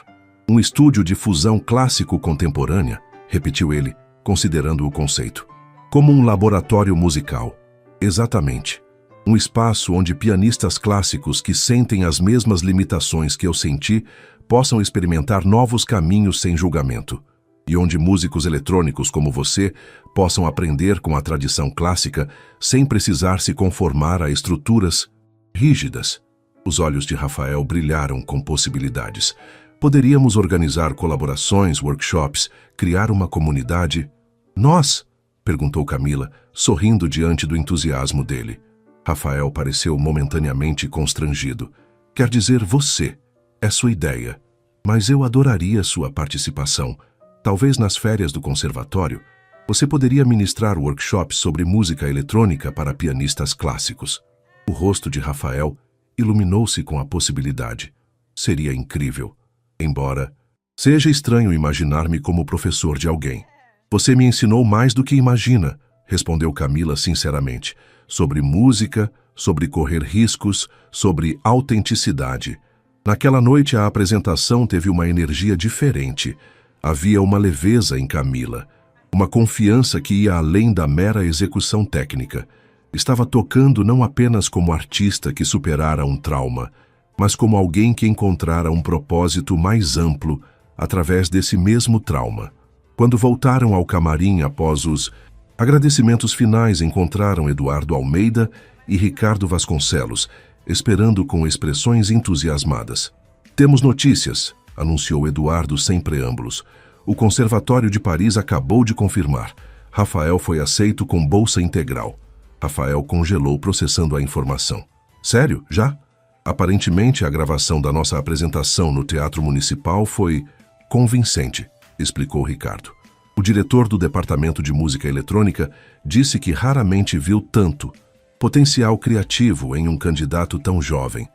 Um estúdio de fusão clássico-contemporânea, repetiu ele, considerando o conceito. Como um laboratório musical. Exatamente. Um espaço onde pianistas clássicos que sentem as mesmas limitações que eu senti possam experimentar novos caminhos sem julgamento. E onde músicos eletrônicos como você possam aprender com a tradição clássica sem precisar se conformar a estruturas rígidas. Os olhos de Rafael brilharam com possibilidades. Poderíamos organizar colaborações, workshops, criar uma comunidade. Nós? Perguntou Camila, sorrindo diante do entusiasmo dele. Rafael pareceu momentaneamente constrangido. Quer dizer você. É sua ideia. Mas eu adoraria sua participação. Talvez nas férias do conservatório, você poderia ministrar workshops sobre música eletrônica para pianistas clássicos. O rosto de Rafael iluminou-se com a possibilidade. Seria incrível. Embora seja estranho imaginar-me como professor de alguém. Você me ensinou mais do que imagina, respondeu Camila sinceramente. Sobre música, sobre correr riscos, sobre autenticidade. Naquela noite a apresentação teve uma energia diferente. Havia uma leveza em Camila, uma confiança que ia além da mera execução técnica. Estava tocando não apenas como artista que superara um trauma, mas como alguém que encontrara um propósito mais amplo através desse mesmo trauma. Quando voltaram ao camarim após os agradecimentos finais, encontraram Eduardo Almeida e Ricardo Vasconcelos, esperando com expressões entusiasmadas. Temos notícias, anunciou Eduardo sem preâmbulos. O Conservatório de Paris acabou de confirmar. Rafael foi aceito com bolsa integral. Rafael congelou processando a informação. Sério? Já? Aparentemente, a gravação da nossa apresentação no Teatro Municipal foi convincente, explicou Ricardo. O diretor do Departamento de Música Eletrônica disse que raramente viu tanto potencial criativo em um candidato tão jovem.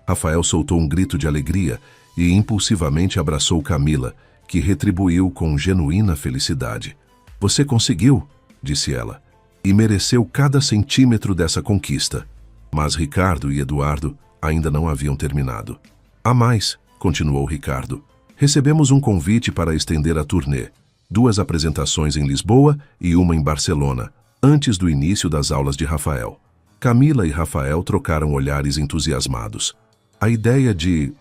Rafael soltou um grito de alegria e impulsivamente abraçou Camila, que retribuiu com genuína felicidade. Você conseguiu, disse ela, e mereceu cada centímetro dessa conquista. Mas Ricardo e Eduardo ainda não haviam terminado. Há mais, continuou Ricardo. Recebemos um convite para estender a turnê. 2 apresentações em Lisboa e uma em Barcelona, antes do início das aulas de Rafael. Camila e Rafael trocaram olhares entusiasmados. A ideia de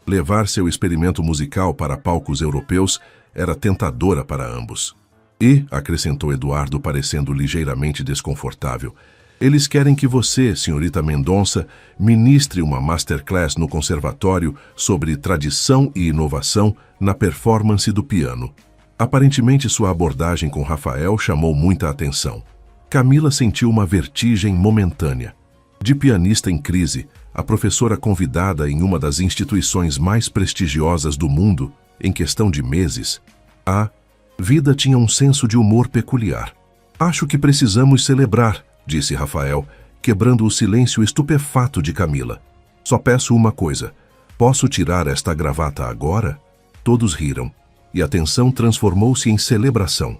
levar seu experimento musical para palcos europeus era tentadora para ambos. E, acrescentou Eduardo parecendo ligeiramente desconfortável, eles querem que você, senhorita Mendonça, ministre uma masterclass no conservatório sobre tradição e inovação na performance do piano. Aparentemente, sua abordagem com Rafael chamou muita atenção. Camila sentiu uma vertigem momentânea. De pianista em crise, a professora convidada em uma das instituições mais prestigiosas do mundo, em questão de meses, a vida tinha um senso de humor peculiar. Acho que precisamos celebrar, disse Rafael, quebrando o silêncio estupefato de Camila. Só peço uma coisa. Posso tirar esta gravata agora? Todos riram, e a tensão transformou-se em celebração.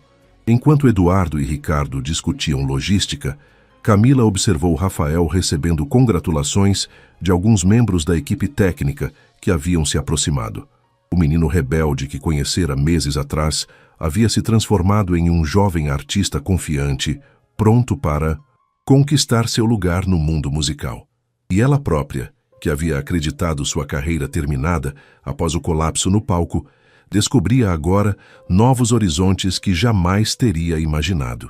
Enquanto Eduardo e Ricardo discutiam logística, Camila observou Rafael recebendo congratulações de alguns membros da equipe técnica que haviam se aproximado. O menino rebelde que conhecera meses atrás havia se transformado em um jovem artista confiante, pronto para conquistar seu lugar no mundo musical. E ela própria, que havia acreditado sua carreira terminada após o colapso no palco, descobria agora novos horizontes que jamais teria imaginado.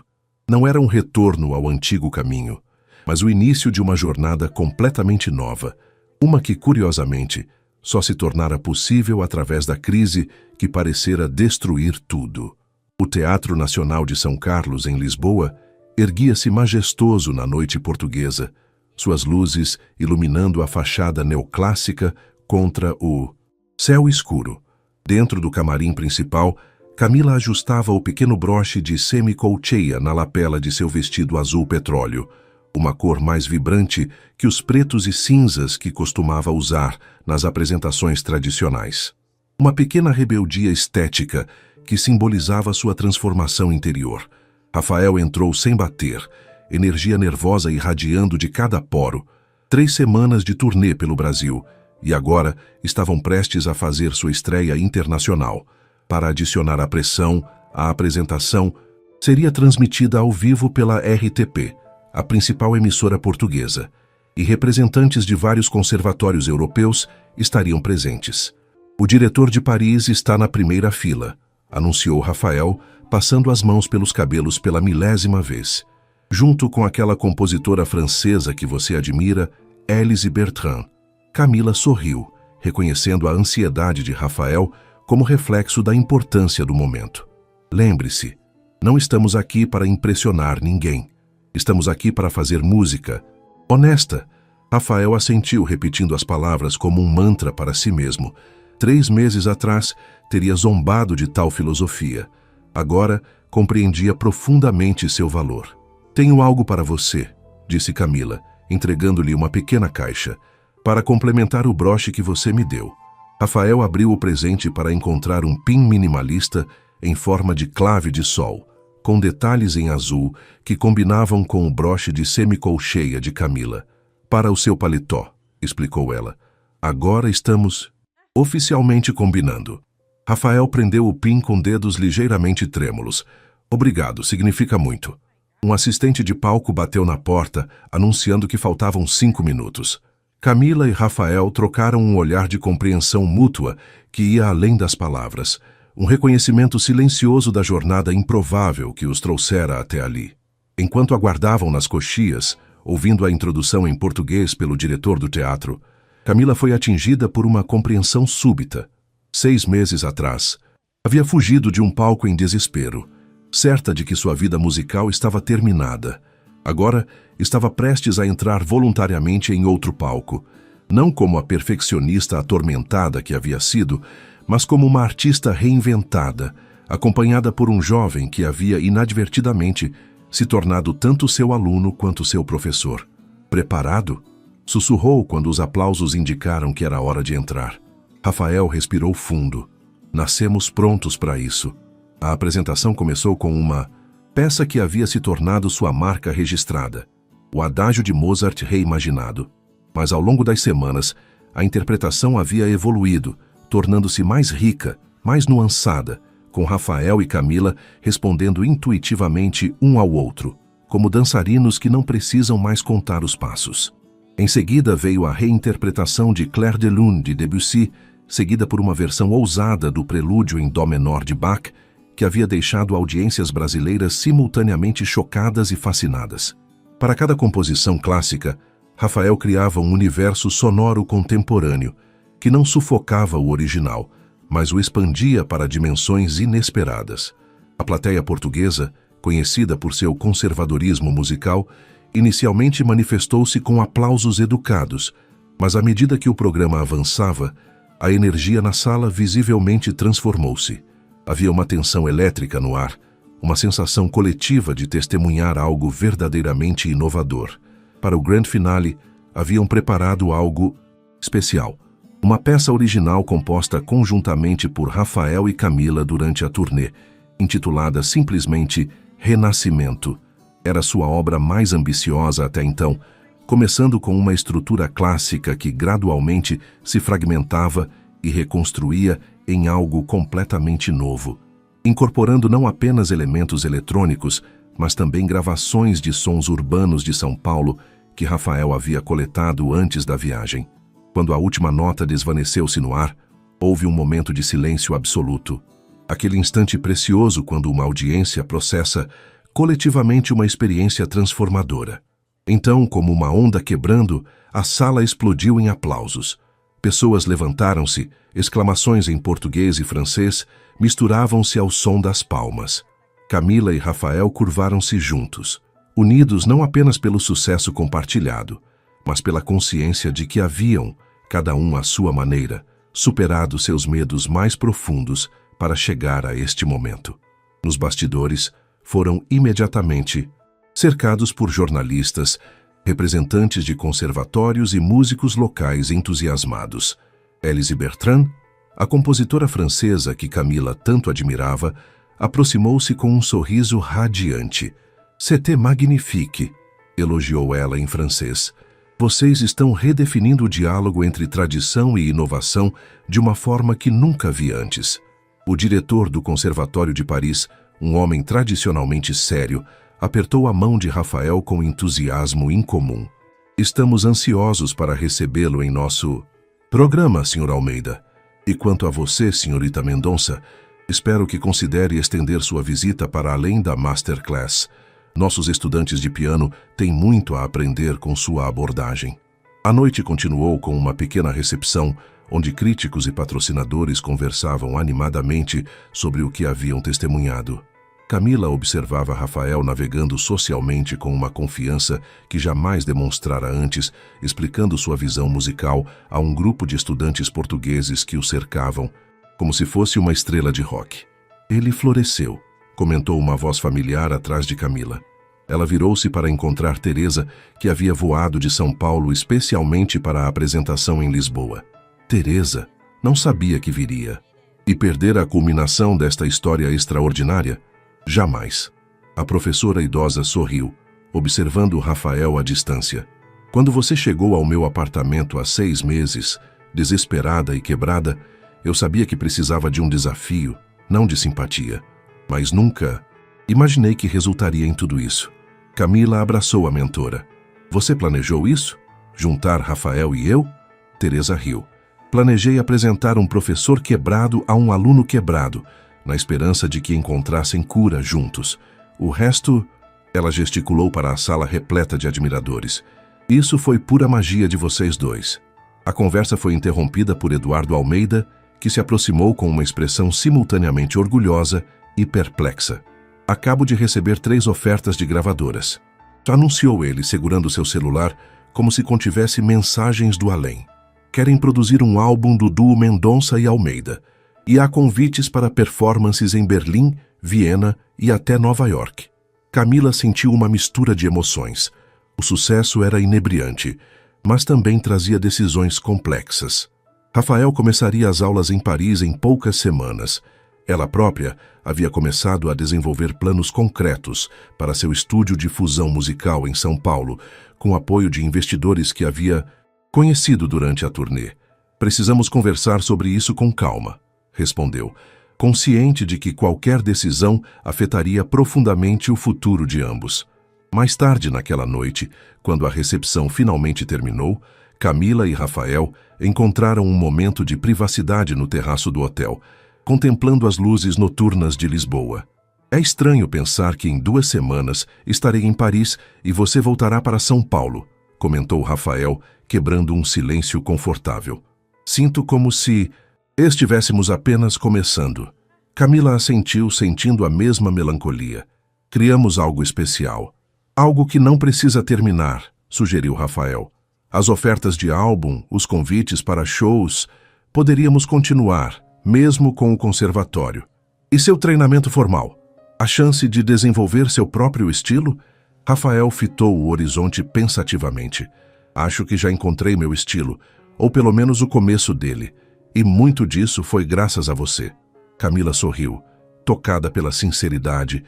Não era um retorno ao antigo caminho, mas o início de uma jornada completamente nova, uma que, curiosamente, só se tornara possível através da crise que parecera destruir tudo. O Teatro Nacional de São Carlos, em Lisboa, erguia-se majestoso na noite portuguesa, suas luzes iluminando a fachada neoclássica contra o céu escuro. Dentro do camarim principal, Camila ajustava o pequeno broche de semicolcheia na lapela de seu vestido azul petróleo, uma cor mais vibrante que os pretos e cinzas que costumava usar nas apresentações tradicionais. Uma pequena rebeldia estética que simbolizava sua transformação interior. Rafael entrou sem bater, energia nervosa irradiando de cada poro. 3 semanas de turnê pelo Brasil, e agora estavam prestes a fazer sua estreia internacional. Para adicionar à pressão, a apresentação seria transmitida ao vivo pela RTP, a principal emissora portuguesa, e representantes de vários conservatórios europeus estariam presentes. O diretor de Paris está na primeira fila, anunciou Rafael, passando as mãos pelos cabelos pela 1000ª vez. Junto com aquela compositora francesa que você admira, Élise Bertrand. Camila sorriu, reconhecendo a ansiedade de Rafael como reflexo da importância do momento. Lembre-se, não estamos aqui para impressionar ninguém. Estamos aqui para fazer música honesta. Rafael assentiu, repetindo as palavras como um mantra para si mesmo. 3 meses atrás, teria zombado de tal filosofia. Agora, compreendia profundamente seu valor. Tenho algo para você, disse Camila, entregando-lhe uma pequena caixa, para complementar o broche que você me deu. Rafael abriu o presente para encontrar um pin minimalista em forma de clave de sol, com detalhes em azul que combinavam com o broche de semicolcheia de Camila. Para o seu paletó, explicou ela. Agora estamos oficialmente combinando. Rafael prendeu o pin com dedos ligeiramente trêmulos. Obrigado, significa muito. Um assistente de palco bateu na porta, anunciando que faltavam 5 minutos. Camila e Rafael trocaram um olhar de compreensão mútua que ia além das palavras, um reconhecimento silencioso da jornada improvável que os trouxera até ali. Enquanto aguardavam nas coxias, ouvindo a introdução em português pelo diretor do teatro, Camila foi atingida por uma compreensão súbita. 6 meses atrás, havia fugido de um palco em desespero, certa de que sua vida musical estava terminada. Agora, estava prestes a entrar voluntariamente em outro palco, não como a perfeccionista atormentada que havia sido, mas como uma artista reinventada, acompanhada por um jovem que havia inadvertidamente se tornado tanto seu aluno quanto seu professor. Preparado? Sussurrou quando os aplausos indicaram que era hora de entrar. Rafael respirou fundo. Nascemos prontos para isso. A apresentação começou com uma peça que havia se tornado sua marca registrada, o Adágio de Mozart reimaginado. Mas ao longo das semanas, a interpretação havia evoluído, tornando-se mais rica, mais nuançada, com Rafael e Camila respondendo intuitivamente um ao outro, como dançarinos que não precisam mais contar os passos. Em seguida veio a reinterpretação de Clair de Lune de Debussy, seguida por uma versão ousada do Prelúdio em Dó menor de Bach, que havia deixado audiências brasileiras simultaneamente chocadas e fascinadas. Para cada composição clássica, Rafael criava um universo sonoro contemporâneo, que não sufocava o original, mas o expandia para dimensões inesperadas. A plateia portuguesa, conhecida por seu conservadorismo musical, inicialmente manifestou-se com aplausos educados, mas à medida que o programa avançava, a energia na sala visivelmente transformou-se. Havia uma tensão elétrica no ar, uma sensação coletiva de testemunhar algo verdadeiramente inovador. Para o grande finale, haviam preparado algo especial. Uma peça original composta conjuntamente por Rafael e Camila durante a turnê, intitulada simplesmente Renascimento. Era sua obra mais ambiciosa até então, começando com uma estrutura clássica que gradualmente se fragmentava e reconstruía em algo completamente novo, incorporando não apenas elementos eletrônicos, mas também gravações de sons urbanos de São Paulo que Rafael havia coletado antes da viagem. Quando a última nota desvaneceu-se no ar, houve um momento de silêncio absoluto. Aquele instante precioso quando uma audiência processa coletivamente uma experiência transformadora. Então, como uma onda quebrando, a sala explodiu em aplausos. Pessoas levantaram-se, exclamações em português e francês misturavam-se ao som das palmas. Camila e Rafael curvaram-se juntos, unidos não apenas pelo sucesso compartilhado, mas pela consciência de que haviam, cada um à sua maneira, superado seus medos mais profundos para chegar a este momento. Nos bastidores, foram imediatamente cercados por jornalistas, representantes de conservatórios e músicos locais entusiasmados. Élise Bertrand, a compositora francesa que Camila tanto admirava, aproximou-se com um sorriso radiante. «C'était magnifique», elogiou ela em francês. «Vocês estão redefinindo o diálogo entre tradição e inovação de uma forma que nunca vi antes». O diretor do Conservatório de Paris, um homem tradicionalmente sério, apertou a mão de Rafael com entusiasmo incomum. «Estamos ansiosos para recebê-lo em nosso programa, Sr. Almeida. E quanto a você, Srta. Mendonça, espero que considere estender sua visita para além da Masterclass. Nossos estudantes de piano têm muito a aprender com sua abordagem». A noite continuou com uma pequena recepção, onde críticos e patrocinadores conversavam animadamente sobre o que haviam testemunhado. Camila observava Rafael navegando socialmente com uma confiança que jamais demonstrara antes, explicando sua visão musical a um grupo de estudantes portugueses que o cercavam, como se fosse uma estrela de rock. «Ele floresceu», comentou uma voz familiar atrás de Camila. Ela virou-se para encontrar Teresa, que havia voado de São Paulo especialmente para a apresentação em Lisboa. Teresa não sabia que viria. E perder a culminação desta história extraordinária? Jamais. A professora idosa sorriu, observando Rafael à distância. «Quando você chegou ao meu apartamento há 6 meses, desesperada e quebrada, eu sabia que precisava de um desafio, não de simpatia. Mas nunca imaginei que resultaria em tudo isso». Camila abraçou a mentora. «Você planejou isso? Juntar Rafael e eu?» Teresa riu. «Planejei apresentar um professor quebrado a um aluno quebrado, na esperança de que encontrassem cura juntos. O resto..." Ela gesticulou para a sala repleta de admiradores. «Isso foi pura magia de vocês dois». A conversa foi interrompida por Eduardo Almeida, que se aproximou com uma expressão simultaneamente orgulhosa e perplexa. «Acabo de receber 3 ofertas de gravadoras», anunciou ele, segurando seu celular como se contivesse mensagens do além. «Querem produzir um álbum do duo Mendonça e Almeida, e há convites para performances em Berlim, Viena e até Nova York». Camila sentiu uma mistura de emoções. O sucesso era inebriante, mas também trazia decisões complexas. Rafael começaria as aulas em Paris em poucas semanas. Ela própria havia começado a desenvolver planos concretos para seu estúdio de fusão musical em São Paulo, com apoio de investidores que havia conhecido durante a turnê. «Precisamos conversar sobre isso com calma», respondeu, consciente de que qualquer decisão afetaria profundamente o futuro de ambos. Mais tarde naquela noite, quando a recepção finalmente terminou, Camila e Rafael encontraram um momento de privacidade no terraço do hotel, contemplando as luzes noturnas de Lisboa. «É estranho pensar que em 2 semanas estarei em Paris e você voltará para São Paulo», comentou Rafael, quebrando um silêncio confortável. «Sinto como se Estivéssemos apenas começando. Camila assentiu, sentindo a mesma melancolia. Criamos algo especial. Algo que não precisa terminar, sugeriu Rafael. As ofertas de álbum, os convites para shows, poderíamos continuar, mesmo com o conservatório. E seu treinamento formal? A chance de desenvolver seu próprio estilo? Rafael fitou o horizonte pensativamente. Acho que já encontrei meu estilo, ou pelo menos o começo dele. E muito disso foi graças a você. Camila sorriu, tocada pela sinceridade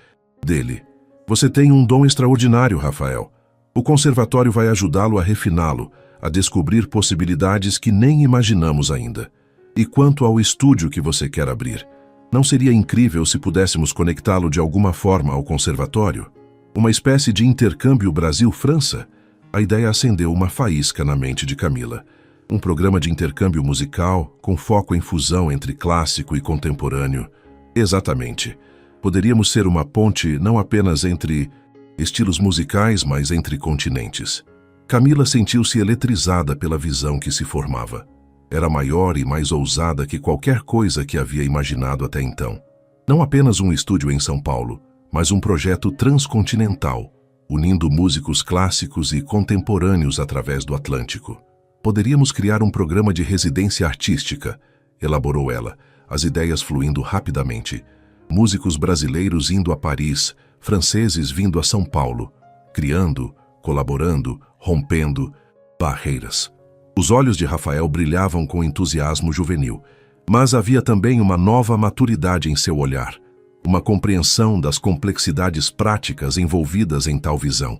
dele. Você tem um dom extraordinário, Rafael. O conservatório vai ajudá-lo a refiná-lo, a descobrir possibilidades que nem imaginamos ainda. E quanto ao estúdio que você quer abrir, não seria incrível se pudéssemos conectá-lo de alguma forma ao conservatório? Uma espécie de intercâmbio Brasil-França? A ideia acendeu uma faísca na mente de Camila. Um programa de intercâmbio musical, com foco em fusão entre clássico e contemporâneo. Exatamente. Poderíamos ser uma ponte não apenas entre estilos musicais, mas entre continentes. Camila sentiu-se eletrizada pela visão que se formava. Era maior e mais ousada que qualquer coisa que havia imaginado até então. Não apenas um estúdio em São Paulo, mas um projeto transcontinental, unindo músicos clássicos e contemporâneos através do Atlântico. Poderíamos criar um programa de residência artística, elaborou ela, as ideias fluindo rapidamente. Músicos brasileiros indo a Paris, franceses vindo a São Paulo, criando, colaborando, rompendo barreiras. Os olhos de Rafael brilhavam com entusiasmo juvenil, mas havia também uma nova maturidade em seu olhar, uma compreensão das complexidades práticas envolvidas em tal visão.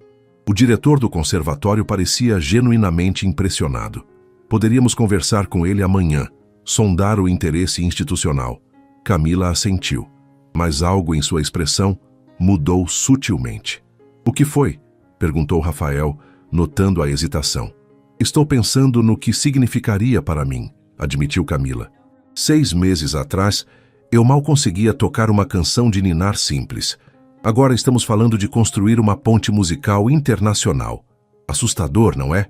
O diretor do conservatório parecia genuinamente impressionado. Poderíamos conversar com ele amanhã, sondar o interesse institucional. Camila assentiu, mas algo em sua expressão mudou sutilmente. O que foi? Perguntou Rafael, notando a hesitação. Estou pensando no que significaria para mim, admitiu Camila. 6 meses atrás, eu mal conseguia tocar uma canção de ninar simples. Agora estamos falando de construir uma ponte musical internacional. Assustador, não é?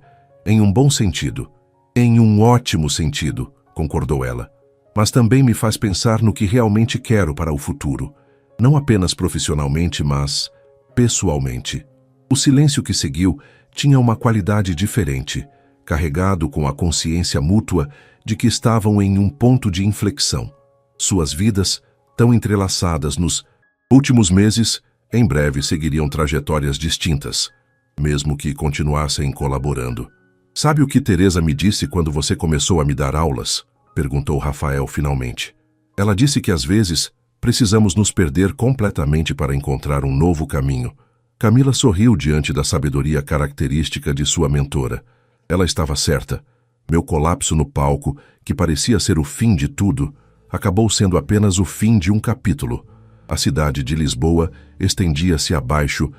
Em um bom sentido. Em um ótimo sentido, concordou ela. Mas também me faz pensar no que realmente quero para o futuro. Não apenas profissionalmente, mas pessoalmente. O silêncio que seguiu tinha uma qualidade diferente, carregado com a consciência mútua de que estavam em um ponto de inflexão. Suas vidas, tão entrelaçadas nos últimos meses, em breve seguiriam trajetórias distintas, mesmo que continuassem colaborando. Sabe o que Teresa me disse quando você começou a me dar aulas? Perguntou Rafael finalmente. Ela disse que às vezes precisamos nos perder completamente para encontrar um novo caminho. Camila sorriu diante da sabedoria característica de sua mentora. Ela estava certa. Meu colapso no palco, que parecia ser o fim de tudo, acabou sendo apenas o fim de um capítulo. A cidade de Lisboa estendia-se abaixo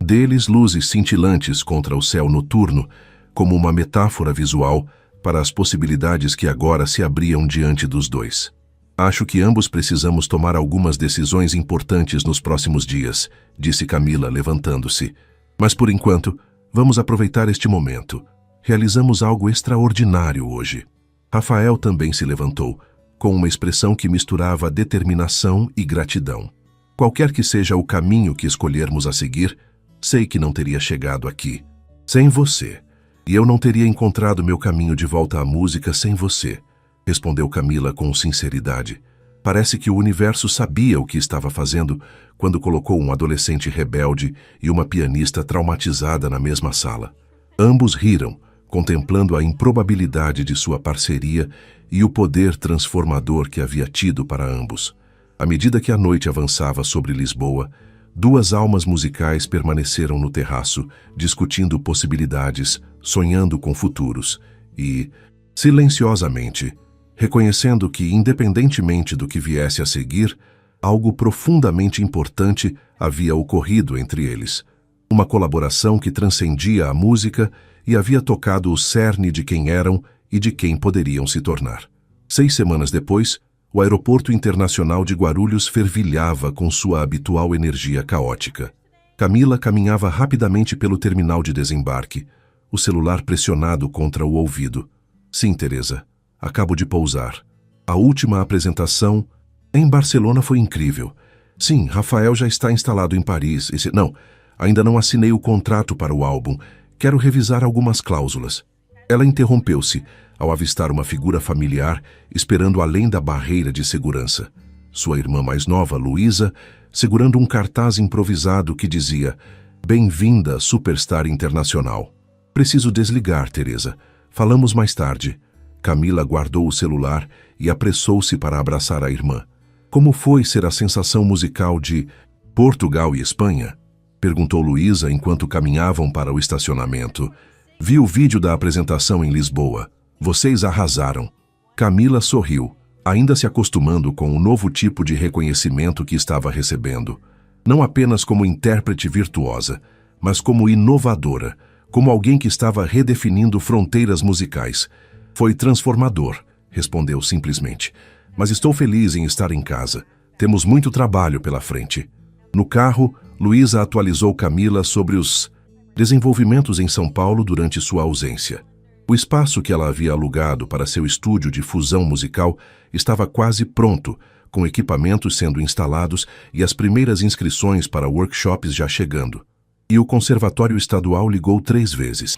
deles, luzes cintilantes contra o céu noturno, como uma metáfora visual para as possibilidades que agora se abriam diante dos dois. Acho que ambos precisamos tomar algumas decisões importantes nos próximos dias, disse Camila, levantando-se. Mas por enquanto, vamos aproveitar este momento. Realizamos algo extraordinário hoje. Rafael também se levantou, com uma expressão que misturava determinação e gratidão. Qualquer que seja o caminho que escolhermos a seguir, sei que não teria chegado aqui sem você. E eu não teria encontrado meu caminho de volta à música sem você, respondeu Camila com sinceridade. Parece que o universo sabia o que estava fazendo quando colocou um adolescente rebelde e uma pianista traumatizada na mesma sala. Ambos riram, contemplando a improbabilidade de sua parceria e o poder transformador que havia tido para ambos. À medida que a noite avançava sobre Lisboa, 2 almas musicais permaneceram no terraço, discutindo possibilidades, sonhando com futuros e, silenciosamente, reconhecendo que, independentemente do que viesse a seguir, algo profundamente importante havia ocorrido entre eles. Uma colaboração que transcendia a música e havia tocado o cerne de quem eram e de quem poderiam se tornar. 6 semanas depois, o aeroporto internacional de Guarulhos fervilhava com sua habitual energia caótica. Camila caminhava rapidamente pelo terminal de desembarque, o celular pressionado contra o ouvido. Sim, Teresa, acabo de pousar. A última apresentação em Barcelona foi incrível. Sim, Rafael já está instalado em Paris. Não, ainda não assinei o contrato para o álbum. Quero revisar algumas cláusulas. Ela interrompeu-se ao avistar uma figura familiar esperando além da barreira de segurança. Sua irmã mais nova, Luísa, segurando um cartaz improvisado que dizia: "Bem-vinda, superstar internacional." "Preciso desligar, Teresa. Falamos mais tarde." Camila guardou o celular e apressou-se para abraçar a irmã. "Como foi ser a sensação musical de Portugal e Espanha?" perguntou Luísa enquanto caminhavam para o estacionamento. "Vi o vídeo da apresentação em Lisboa. Vocês arrasaram." Camila sorriu, ainda se acostumando com o novo tipo de reconhecimento que estava recebendo. Não apenas como intérprete virtuosa, mas como inovadora, como alguém que estava redefinindo fronteiras musicais. "Foi transformador", respondeu simplesmente. "Mas estou feliz em estar em casa. Temos muito trabalho pela frente." No carro, Luísa atualizou Camila sobre os desenvolvimentos em São Paulo durante sua ausência. O espaço que ela havia alugado para seu estúdio de fusão musical estava quase pronto, com equipamentos sendo instalados e as primeiras inscrições para workshops já chegando. E o Conservatório Estadual ligou 3 vezes.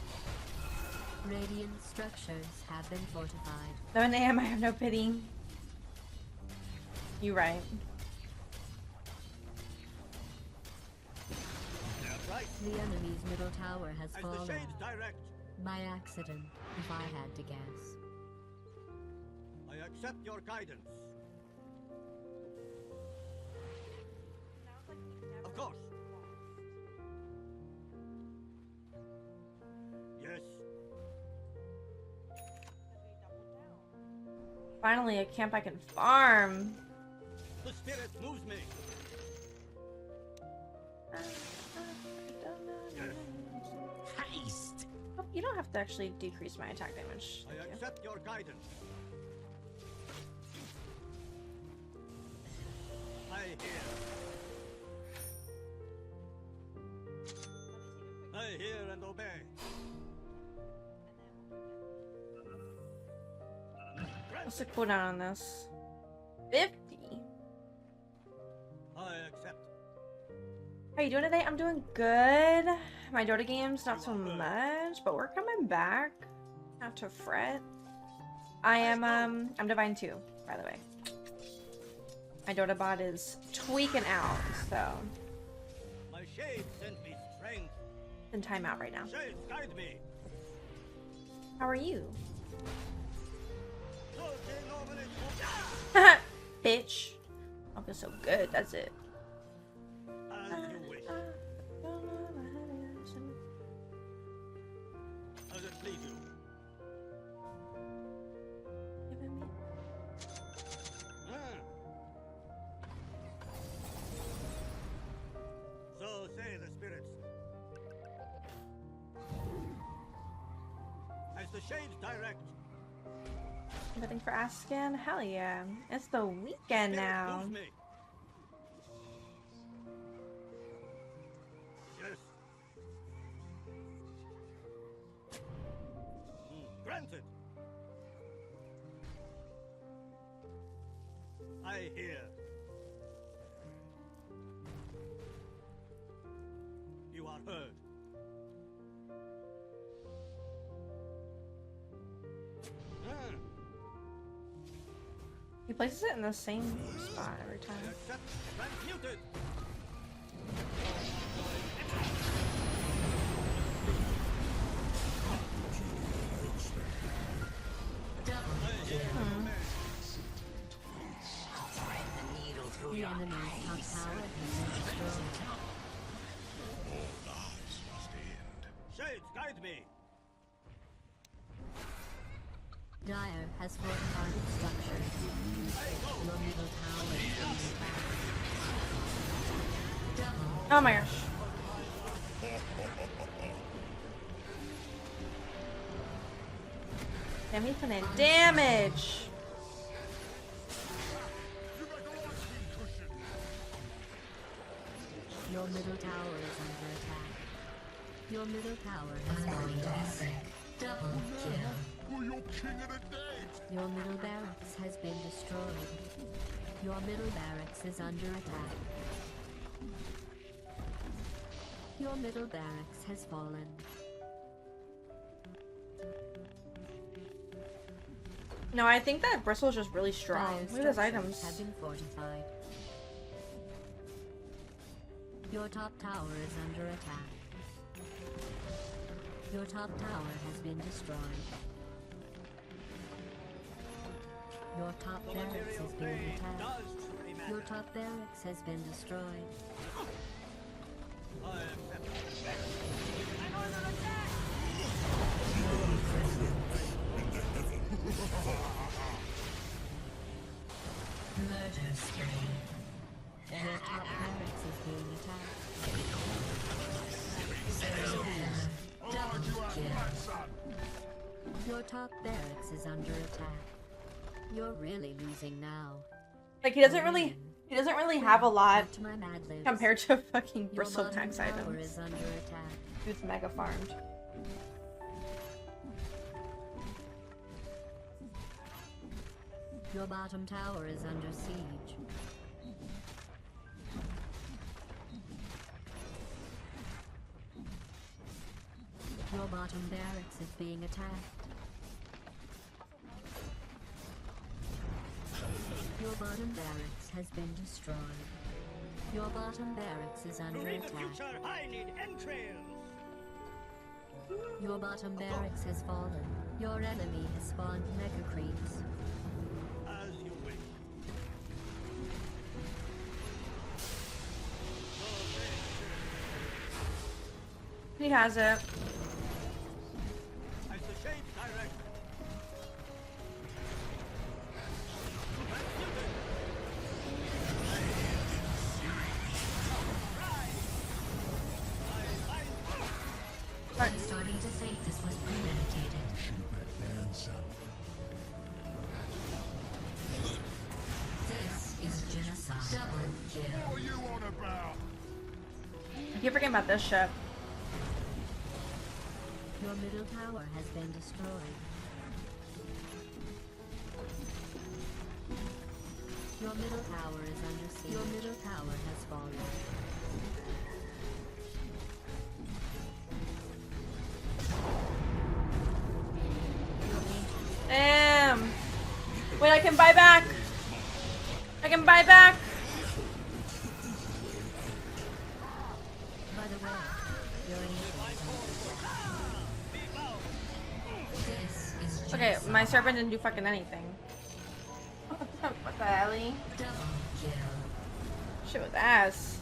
7 a.m. I have no pity. You right. The enemy's middle tower has fallen. By accident, if I had to guess. I accept your guidance. Of course. Yes. Finally, a camp I can farm. The spirit moves me. Haste! Oh, you don't have to actually decrease my attack damage. I Thank you. accept your guidance. I hear. I hear and obey. What's the cooldown on this? 50. I accept. How you doing today? I'm doing good. My Dota games, not so much, but we're coming back. Not to fret. I am, I'm Divine 2, by the way. My Dota bot is tweaking out, so My shade sent me strength. it's in timeout right now. Shades guide me. How are you? As Bitch. I feel so good, that's it. you wish. As it please you. Ah. So say the spirits. As the shades direct. Thanks for asking. Hell yeah. It's the weekend Spirit now. moves me. Yes. Granted. I hear. You are heard. Ah, He places it in the same spot every I time. accept. Transmuted. The enemy's top tower has been destroyed. Shades, guide me. Dire has fortified its structures. Your middle tower is under attack. Oh my gosh. Damn, he's putting in damage. Your middle tower is under attack. Your middle tower has fallen. Double kill. Well, you're king of the dead. Your middle barracks has been destroyed. Your middle barracks is under attack. Your middle barracks has fallen. No, I think that Bristle's just really strong. Dire Look at his structures items. have been fortified. Your top tower is under attack. Your top tower has been destroyed. Your top The barracks material is being plane attacked. does truly Your matter. top barracks has been destroyed. I am Murder spree. Your top barracks is being attacked. Double kill. Your top barracks is under attack. You're really losing now. Like he doesn't really have a lot Back to my Mad Libs. compared to fucking Your Bristle bottom tax tower items. is under attack. It's mega farmed. Your bottom tower is under siege. Your bottom barracks is being attacked. Your bottom barracks has been destroyed. Your bottom barracks is To under read the attack. future, I need entrails. Your bottom barracks has fallen. Your enemy has spawned mega creeps. As you wish. He has it. As the shades direct. I'm starting to think this was premeditated. This is genocide. Double kill. I keep forgetting about this ship. Your middle tower has been destroyed. Your middle tower is under siege. Your middle tower has fallen. Damn. Wait, I can buy back. I can buy back. By the way, your ancient is under attack. This is Okay, my serpent didn't do fucking anything. What the hell? double kill. Shit was ass.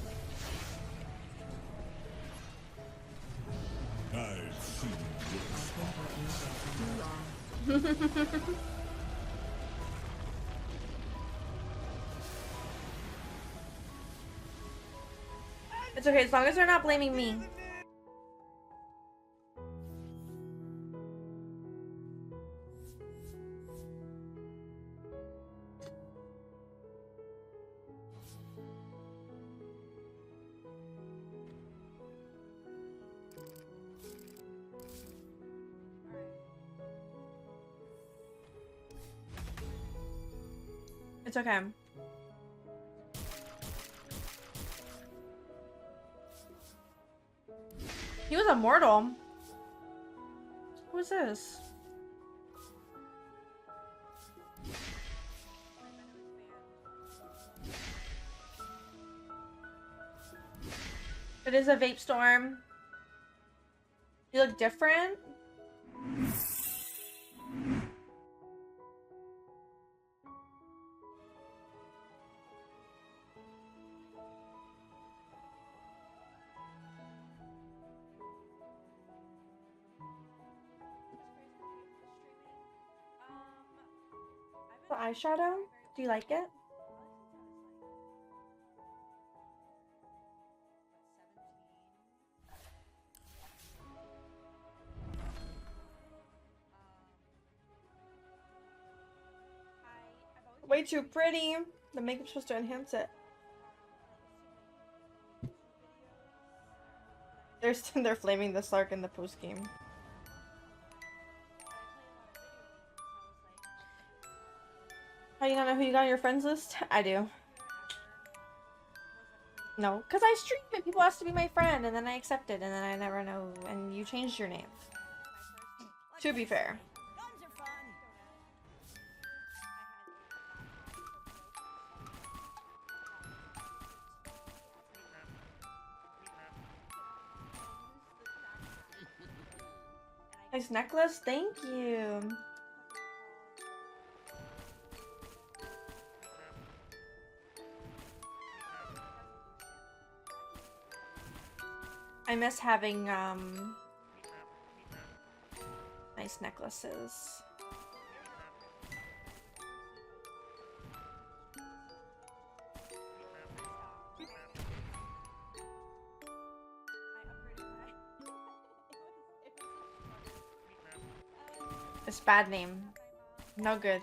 It's okay as long as they're not blaming me. It's okay. He was immortal. Who is this? It is a vape storm. You look different. The eyeshadow? Do you like it? Way too pretty. The makeup's supposed to enhance it. They're flaming the Slark in the post game. Oh, you don't know who you got on your friends list? I do. No, because I stream and people ask to be my friend, and then I accepted, and then I never know, and you changed your name. To be fair. Guns are fun. Nice necklace, thank you. I miss having nice necklaces. It's bad name. No good.